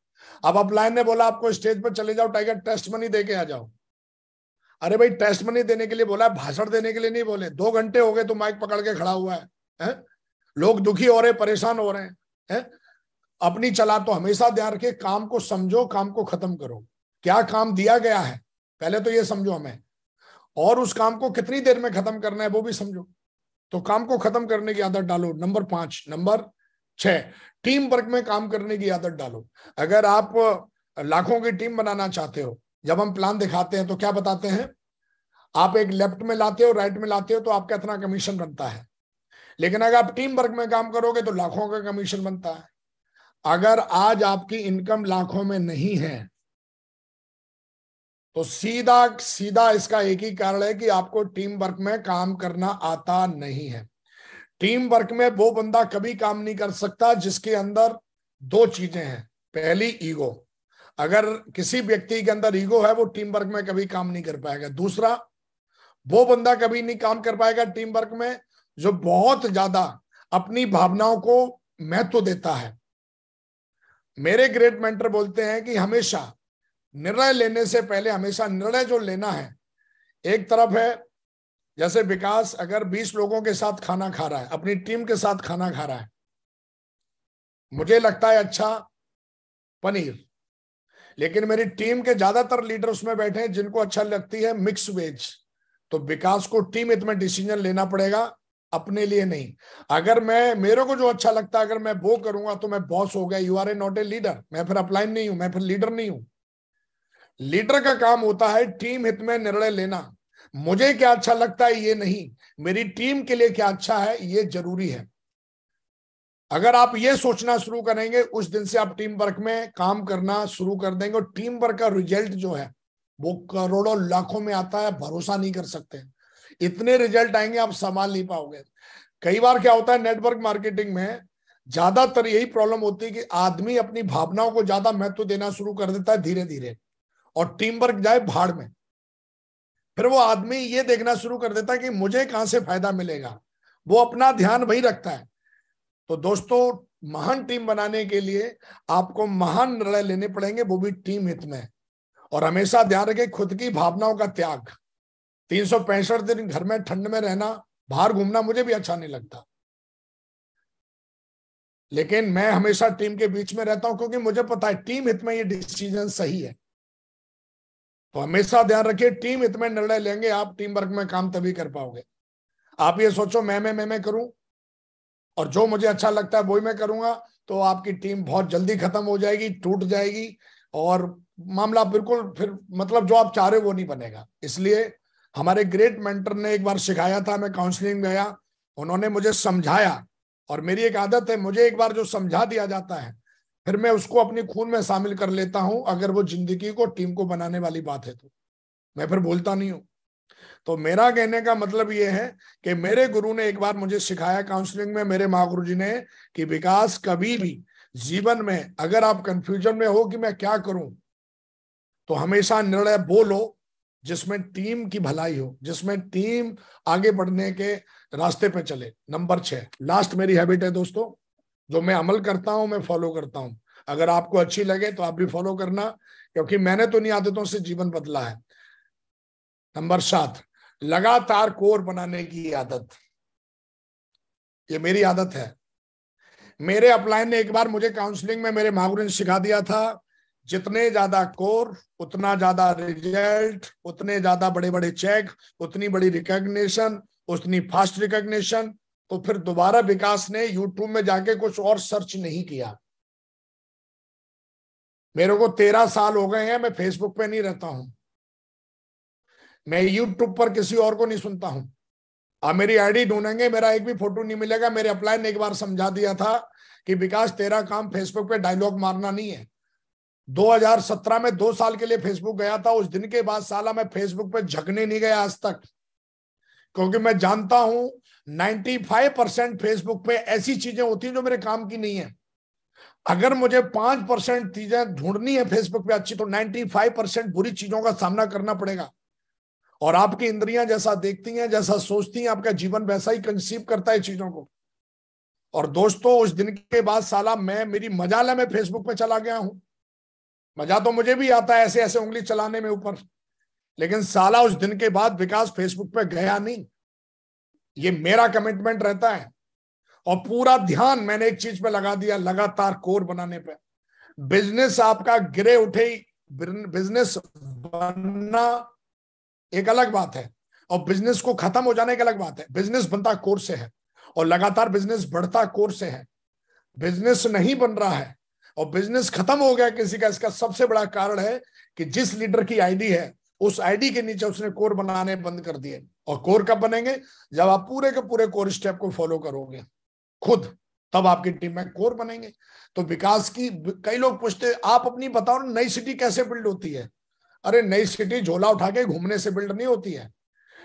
अब अपलाइन ने बोला आपको स्टेज पर चले जाओ टाइगर, टेस्ट मनी दे के आ जाओ। अरे भाई, टेस्ट मनी देने के लिए बोला है, भाषण देने के लिए नहीं बोले। 2 घंटे हो गए तो माइक पकड़ के खड़ा हुआ है? लोग दुखी हो रहे, परेशान हो रहे हैं। अपनी चला। तो हमेशा ध्यान रखिए, काम को समझो, काम को खत्म करो। क्या काम दिया गया है पहले तो ये समझो हमें, और उस काम को कितनी देर में खत्म करना है वो भी समझो। तो काम को खत्म करने की आदत डालो। नंबर 5। नंबर 6, टीम वर्क में काम करने की आदत डालो। अगर आप लाखों की टीम बनाना चाहते हो, जब हम प्लान दिखाते हैं तो क्या बताते हैं, आप एक लेफ्ट में लाते हो, राइट में लाते हो तो आपका इतना कमीशन बनता है। लेकिन अगर आप टीम वर्क में काम करोगे तो लाखों का कमीशन बनता है। अगर आज आपकी इनकम लाखों में नहीं है तो सीधा सीधा इसका एक ही कारण है कि आपको टीम वर्क में काम करना आता नहीं है। टीम वर्क में वो बंदा कभी काम नहीं कर सकता जिसके अंदर 2 चीजें हैं। पहली, ईगो। अगर किसी व्यक्ति के अंदर ईगो है वो टीम वर्क में कभी काम नहीं कर पाएगा। दूसरा, वो बंदा कभी नहीं काम कर पाएगा टीम वर्क में जो बहुत ज्यादा अपनी भावनाओं को महत्व देता है। मेरे ग्रेट मेंटर बोलते हैं कि हमेशा निर्णय लेने से पहले, हमेशा निर्णय जो लेना है, एक तरफ है जैसे विकास अगर 20 लोगों के साथ खाना खा रहा है, अपनी टीम के साथ खाना खा रहा है, मुझे लगता है अच्छा पनीर, लेकिन मेरी टीम के ज्यादातर लीडर उसमें बैठे हैं जिनको अच्छा लगती है मिक्स वेज। तो विकास को टीम हित में डिसीजन लेना पड़ेगा, अपने लिए नहीं। अगर मेरे को जो अच्छा लगता है अगर मैं वो करूंगा तो मैं बॉस हो गया। You are a not a leader. मैं फिर अपलाइन नहीं हूं, मैं फिर लीडर नहीं हूं। लीडर का काम होता है टीम हित में निर्णय लेना। मुझे क्या अच्छा लगता है ये नहीं, मेरी टीम के लिए क्या अच्छा है ये जरूरी है। अगर आप ये सोचना शुरू करेंगे, उस दिन से आप टीम वर्क में काम करना शुरू कर देंगे, और टीम वर्क का रिजल्ट जो है वो करोड़ों लाखों में आता है, भरोसा नहीं कर सकते। इतने रिजल्ट आएंगे आप संभाल नहीं पाओगे। कई बार क्या होता है नेटवर्क मार्केटिंग में, ज्यादातर यही प्रॉब्लम होती है कि आदमी अपनी भावनाओं को ज्यादा महत्व देना शुरू कर देता है धीरे धीरे, और टीम वर्क जाए भाड़ में। फिर वो आदमी ये देखना शुरू कर देता है कि मुझे कहां से फायदा मिलेगा, वो अपना ध्यान वही रखता है। तो दोस्तों, महान टीम बनाने के लिए आपको महान निर्णय लेने पड़ेंगे, वो भी टीम हित में। और हमेशा ध्यान रखें खुद की भावनाओं का त्याग। 365 दिन घर में ठंड में रहना, बाहर घूमना मुझे भी अच्छा नहीं लगता, लेकिन मैं हमेशा टीम के बीच में रहता हूं क्योंकि मुझे पता है टीम हित में ये डिसीजन सही है। तो हमेशा ध्यान रखिए, टीम हित में निर्णय लेंगे आप, टीम वर्क में काम तभी कर पाओगे। आप ये सोचो मैं करूं और जो मुझे अच्छा लगता है वही मैं करूंगा, तो आपकी टीम बहुत जल्दी खत्म हो जाएगी, टूट जाएगी, और मामला बिल्कुल फिर मतलब जो आप चाह रहे हो वो नहीं बनेगा। इसलिए हमारे ग्रेट मेंटर ने एक बार सिखाया था, मैं काउंसलिंग गया, उन्होंने मुझे समझाया, और मेरी एक आदत है, मुझे एक बार जो समझा दिया जाता है फिर मैं उसको अपनी खून में शामिल कर लेता हूं। अगर वो जिंदगी को टीम को बनाने वाली बात है तो मैं फिर बोलता नहीं हूं। तो मेरा कहने का मतलब ये है कि मेरे गुरु ने एक बार मुझे सिखाया काउंसलिंग में, मेरे महागुरु जी ने, कि विकास कभी भी जीवन में अगर आप कंफ्यूजन में हो कि मैं क्या करूं, तो हमेशा निर्णय वो लो जिसमें टीम की भलाई हो, जिसमें टीम आगे बढ़ने के रास्ते पे चले। नंबर 6 लास्ट मेरी हैबिट है दोस्तों, जो मैं अमल करता हूं, मैं फॉलो करता हूं। अगर आपको अच्छी लगे तो आप भी फॉलो करना, क्योंकि मैंने तो इन्हीं आदतों से जीवन बदला है। नंबर 7 लगातार कोर बनाने की आदत। ये मेरी आदत है। मेरे अपलाइन ने एक बार मुझे काउंसलिंग में मेरे माहौल ने सिखा दिया था, जितने ज्यादा कोर उतना ज्यादा रिजल्ट, उतने ज्यादा बड़े बड़े चेक, उतनी बड़ी रिकॉग्निशन, उतनी फास्ट रिकॉग्निशन। तो फिर दोबारा विकास ने यूट्यूब में जाके कुछ और सर्च नहीं किया। मेरे को 13 साल हो गए हैं, मैं फेसबुक पे नहीं रहता हूं, मैं यूट्यूब पर किसी और को नहीं सुनता हूं। आप मेरी आईडी ढूंढेंगे, मेरा एक भी फोटो नहीं मिलेगा। मेरे अपलाइन ने एक बार समझा दिया था कि विकास तेरा काम फेसबुक पे डायलॉग मारना नहीं है। 2017 में 2 साल के लिए फेसबुक गया था, उस दिन के बाद साला मैं फेसबुक पे झकने नहीं गया आज तक, क्योंकि मैं जानता हूं 95% फेसबुक पे ऐसी चीजें होती हैं जो मेरे काम की नहीं है। अगर मुझे 5% चीजें ढूंढनी है फेसबुक पे अच्छी, तो 95% बुरी चीजों का सामना करना पड़ेगा। और आपकी इंद्रियां जैसा देखती हैं, जैसा सोचती हैं, आपका जीवन वैसा ही कंसीव करता है चीजों को। और दोस्तों उस दिन के बाद साला मैं, मेरी मजाल है, मैं फेसबुक पे चला गया हूं। मजा तो मुझे भी आता है ऐसे ऐसे उंगली चलाने में ऊपर, लेकिन साला उस दिन के बाद विकास फेसबुक पे गया नहीं। ये मेरा कमिटमेंट रहता है। और पूरा ध्यान मैंने एक चीज पे लगा दिया, लगातार कोर बनाने पे। बिजनेस आपका गिरे उठे ही बिजनेस बनना एक अलग बात है, और बिजनेस को खत्म हो जाने की अलग बात है। बिजनेस बनता कोर से है, और लगातार बिजनेस बढ़ता कोर से है। बिजनेस नहीं बन रहा है और बिजनेस खत्म हो गया किसी का, इसका सबसे बड़ा कारण है कि जिस लीडर की आईडी है, उस आईडी के नीचे उसने कोर बनाने बंद कर दिए। और कोर कब बनेंगे? जब आप पूरे के पूरे कोर स्टेप को फॉलो करोगे खुद, तब आपकी टीम में कोर बनेंगे। तो विकास की, कई लोग पूछते आप अपनी बताओ नई सिटी कैसे बिल्ड होती है? अरे नई सिटी झोला उठा के घूमने से बिल्ड नहीं होती है।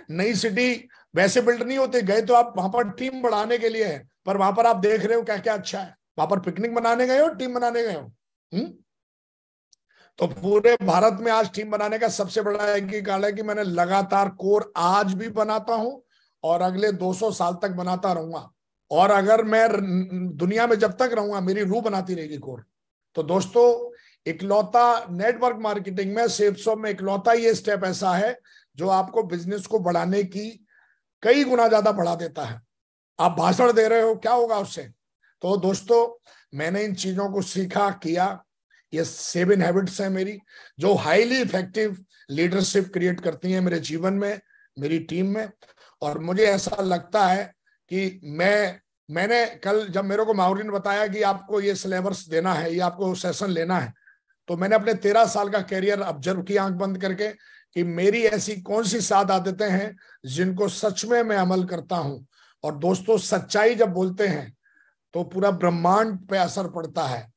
नई सिटी वैसे बिल्ड नहीं होती, गए तो आप वहां पर टीम बढ़ाने के लिए है, पर वहां पर आप देख रहे हो क्या क्या अच्छा है। वहां पर पिकनिक मनाने गए हो, टीम बनाने गए हो? तो पूरे भारत में आज टीम बनाने का सबसे बड़ा एक ही कारण है कि मैंने लगातार कोर आज भी बनाता हूं, और अगले 200 साल तक बनाता रहूंगा। और अगर मैं दुनिया में जब तक रहूंगा, मेरी रूह बनाती रहेगी कोर। तो दोस्तों इकलौता नेटवर्क मार्केटिंग में, सेल्स में इकलौता ये स्टेप ऐसा है जो आपको बिजनेस को बढ़ाने की कई गुना ज्यादा बढ़ा देता है। आप भाषण दे रहे हो, क्या होगा उससे? तो दोस्तों मैंने इन चीजों को सीखा, किया। ये 7 हैबिट्स हैं मेरी, जो हाईली इफेक्टिव लीडरशिप क्रिएट करती हैं मेरे जीवन में, मेरी टीम में। और मुझे ऐसा लगता है कि मैंने कल जब मेरे को माहौरी ने बताया कि आपको ये सिलेबस देना है, ये आपको सेशन लेना है, तो मैंने अपने 13 साल का कैरियर ऑब्जर्व किया आंख बंद करके, कि मेरी ऐसी कौन सी 7 आदतें हैं जिनको सच में मैं अमल करता हूं। और दोस्तों सच्चाई जब बोलते हैं तो पूरा ब्रह्मांड पे असर पड़ता है,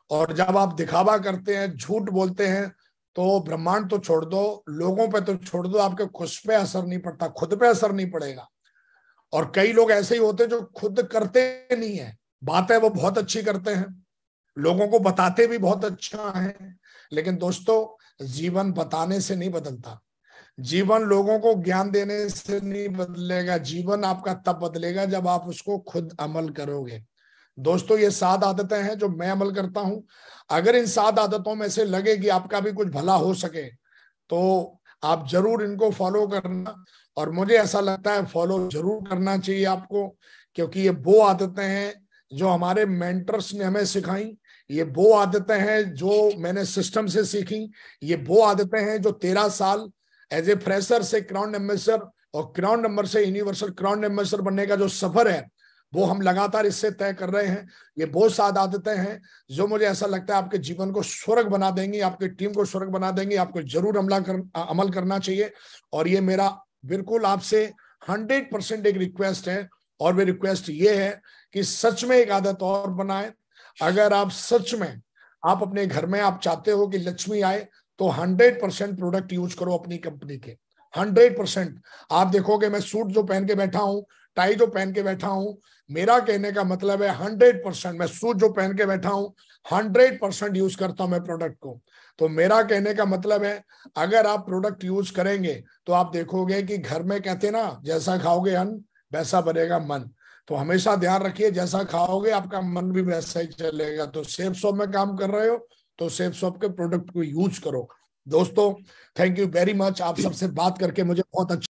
और जब आप दिखावा करते हैं, झूठ बोलते हैं, तो ब्रह्मांड तो छोड़ दो, लोगों पे तो छोड़ दो, आपके खुद पे असर नहीं पड़ता, खुद पे असर नहीं पड़ेगा। और कई लोग ऐसे ही होते हैं जो खुद करते नहीं है, बातें वो बहुत अच्छी करते हैं, लोगों को बताते भी बहुत अच्छा है, लेकिन दोस्तों जीवन बताने से नहीं बदलता। जीवन लोगों को ज्ञान देने से नहीं बदलेगा। जीवन आपका तब बदलेगा जब आप उसको खुद अमल करोगे। दोस्तों ये 7 आदतें हैं जो मैं अमल करता हूं। अगर इन 7 आदतों में से लगे कि आपका भी कुछ भला हो सके, तो आप जरूर इनको फॉलो करना। और मुझे ऐसा लगता है फॉलो जरूर करना चाहिए आपको, क्योंकि ये वो आदतें हैं जो हमारे मेंटर्स ने हमें सिखाई, ये वो आदतें हैं जो मैंने सिस्टम से सीखी, ये वो आदतें हैं जो 13 साल एज ए फ्रेशर से क्राउन एम्बेसडर, और क्राउन नंबर से यूनिवर्सल क्राउन एम्बेसडर बनने का जो सफर है, वो हम लगातार इससे तय कर रहे हैं। ये बहुत 7 आदतें हैं जो मुझे ऐसा लगता है आपके जीवन को स्वर्ग बना देंगी, आपकी टीम को स्वर्ग बना देंगी। आपको जरूर अमल करना चाहिए। और ये मेरा बिल्कुल आपसे 100% एक रिक्वेस्ट है, और वो रिक्वेस्ट ये है कि सच में एक आदत और बनाए। अगर आप सच में, आप अपने घर में आप चाहते हो कि लक्ष्मी आए, तो 100% प्रोडक्ट यूज करो अपनी कंपनी के, 100%। आप देखोगे मैं सूट जो पहन के बैठा हूं, टाई जो पहन के बैठा हूं, मेरा कहने का मतलब है 100%, मैं सूट जो पहन के बैठा हूं 100% यूज करता हूं मैं प्रोडक्ट को। तो मेरा कहने का मतलब है, अगर आप प्रोडक्ट यूज करेंगे तो आप देखोगे कि घर में कहते हैं ना, जैसा खाओगे अन्न वैसा बनेगा मन। तो हमेशा ध्यान रखिए, जैसा खाओगे आपका मन भी वैसा ही चलेगा। तो सेफ शॉप में काम कर रहे हो तो सेफ शॉप के प्रोडक्ट को यूज करो। दोस्तों, थैंक यू वेरी मच, आप सबसे बात करके मुझे बहुत अच्छा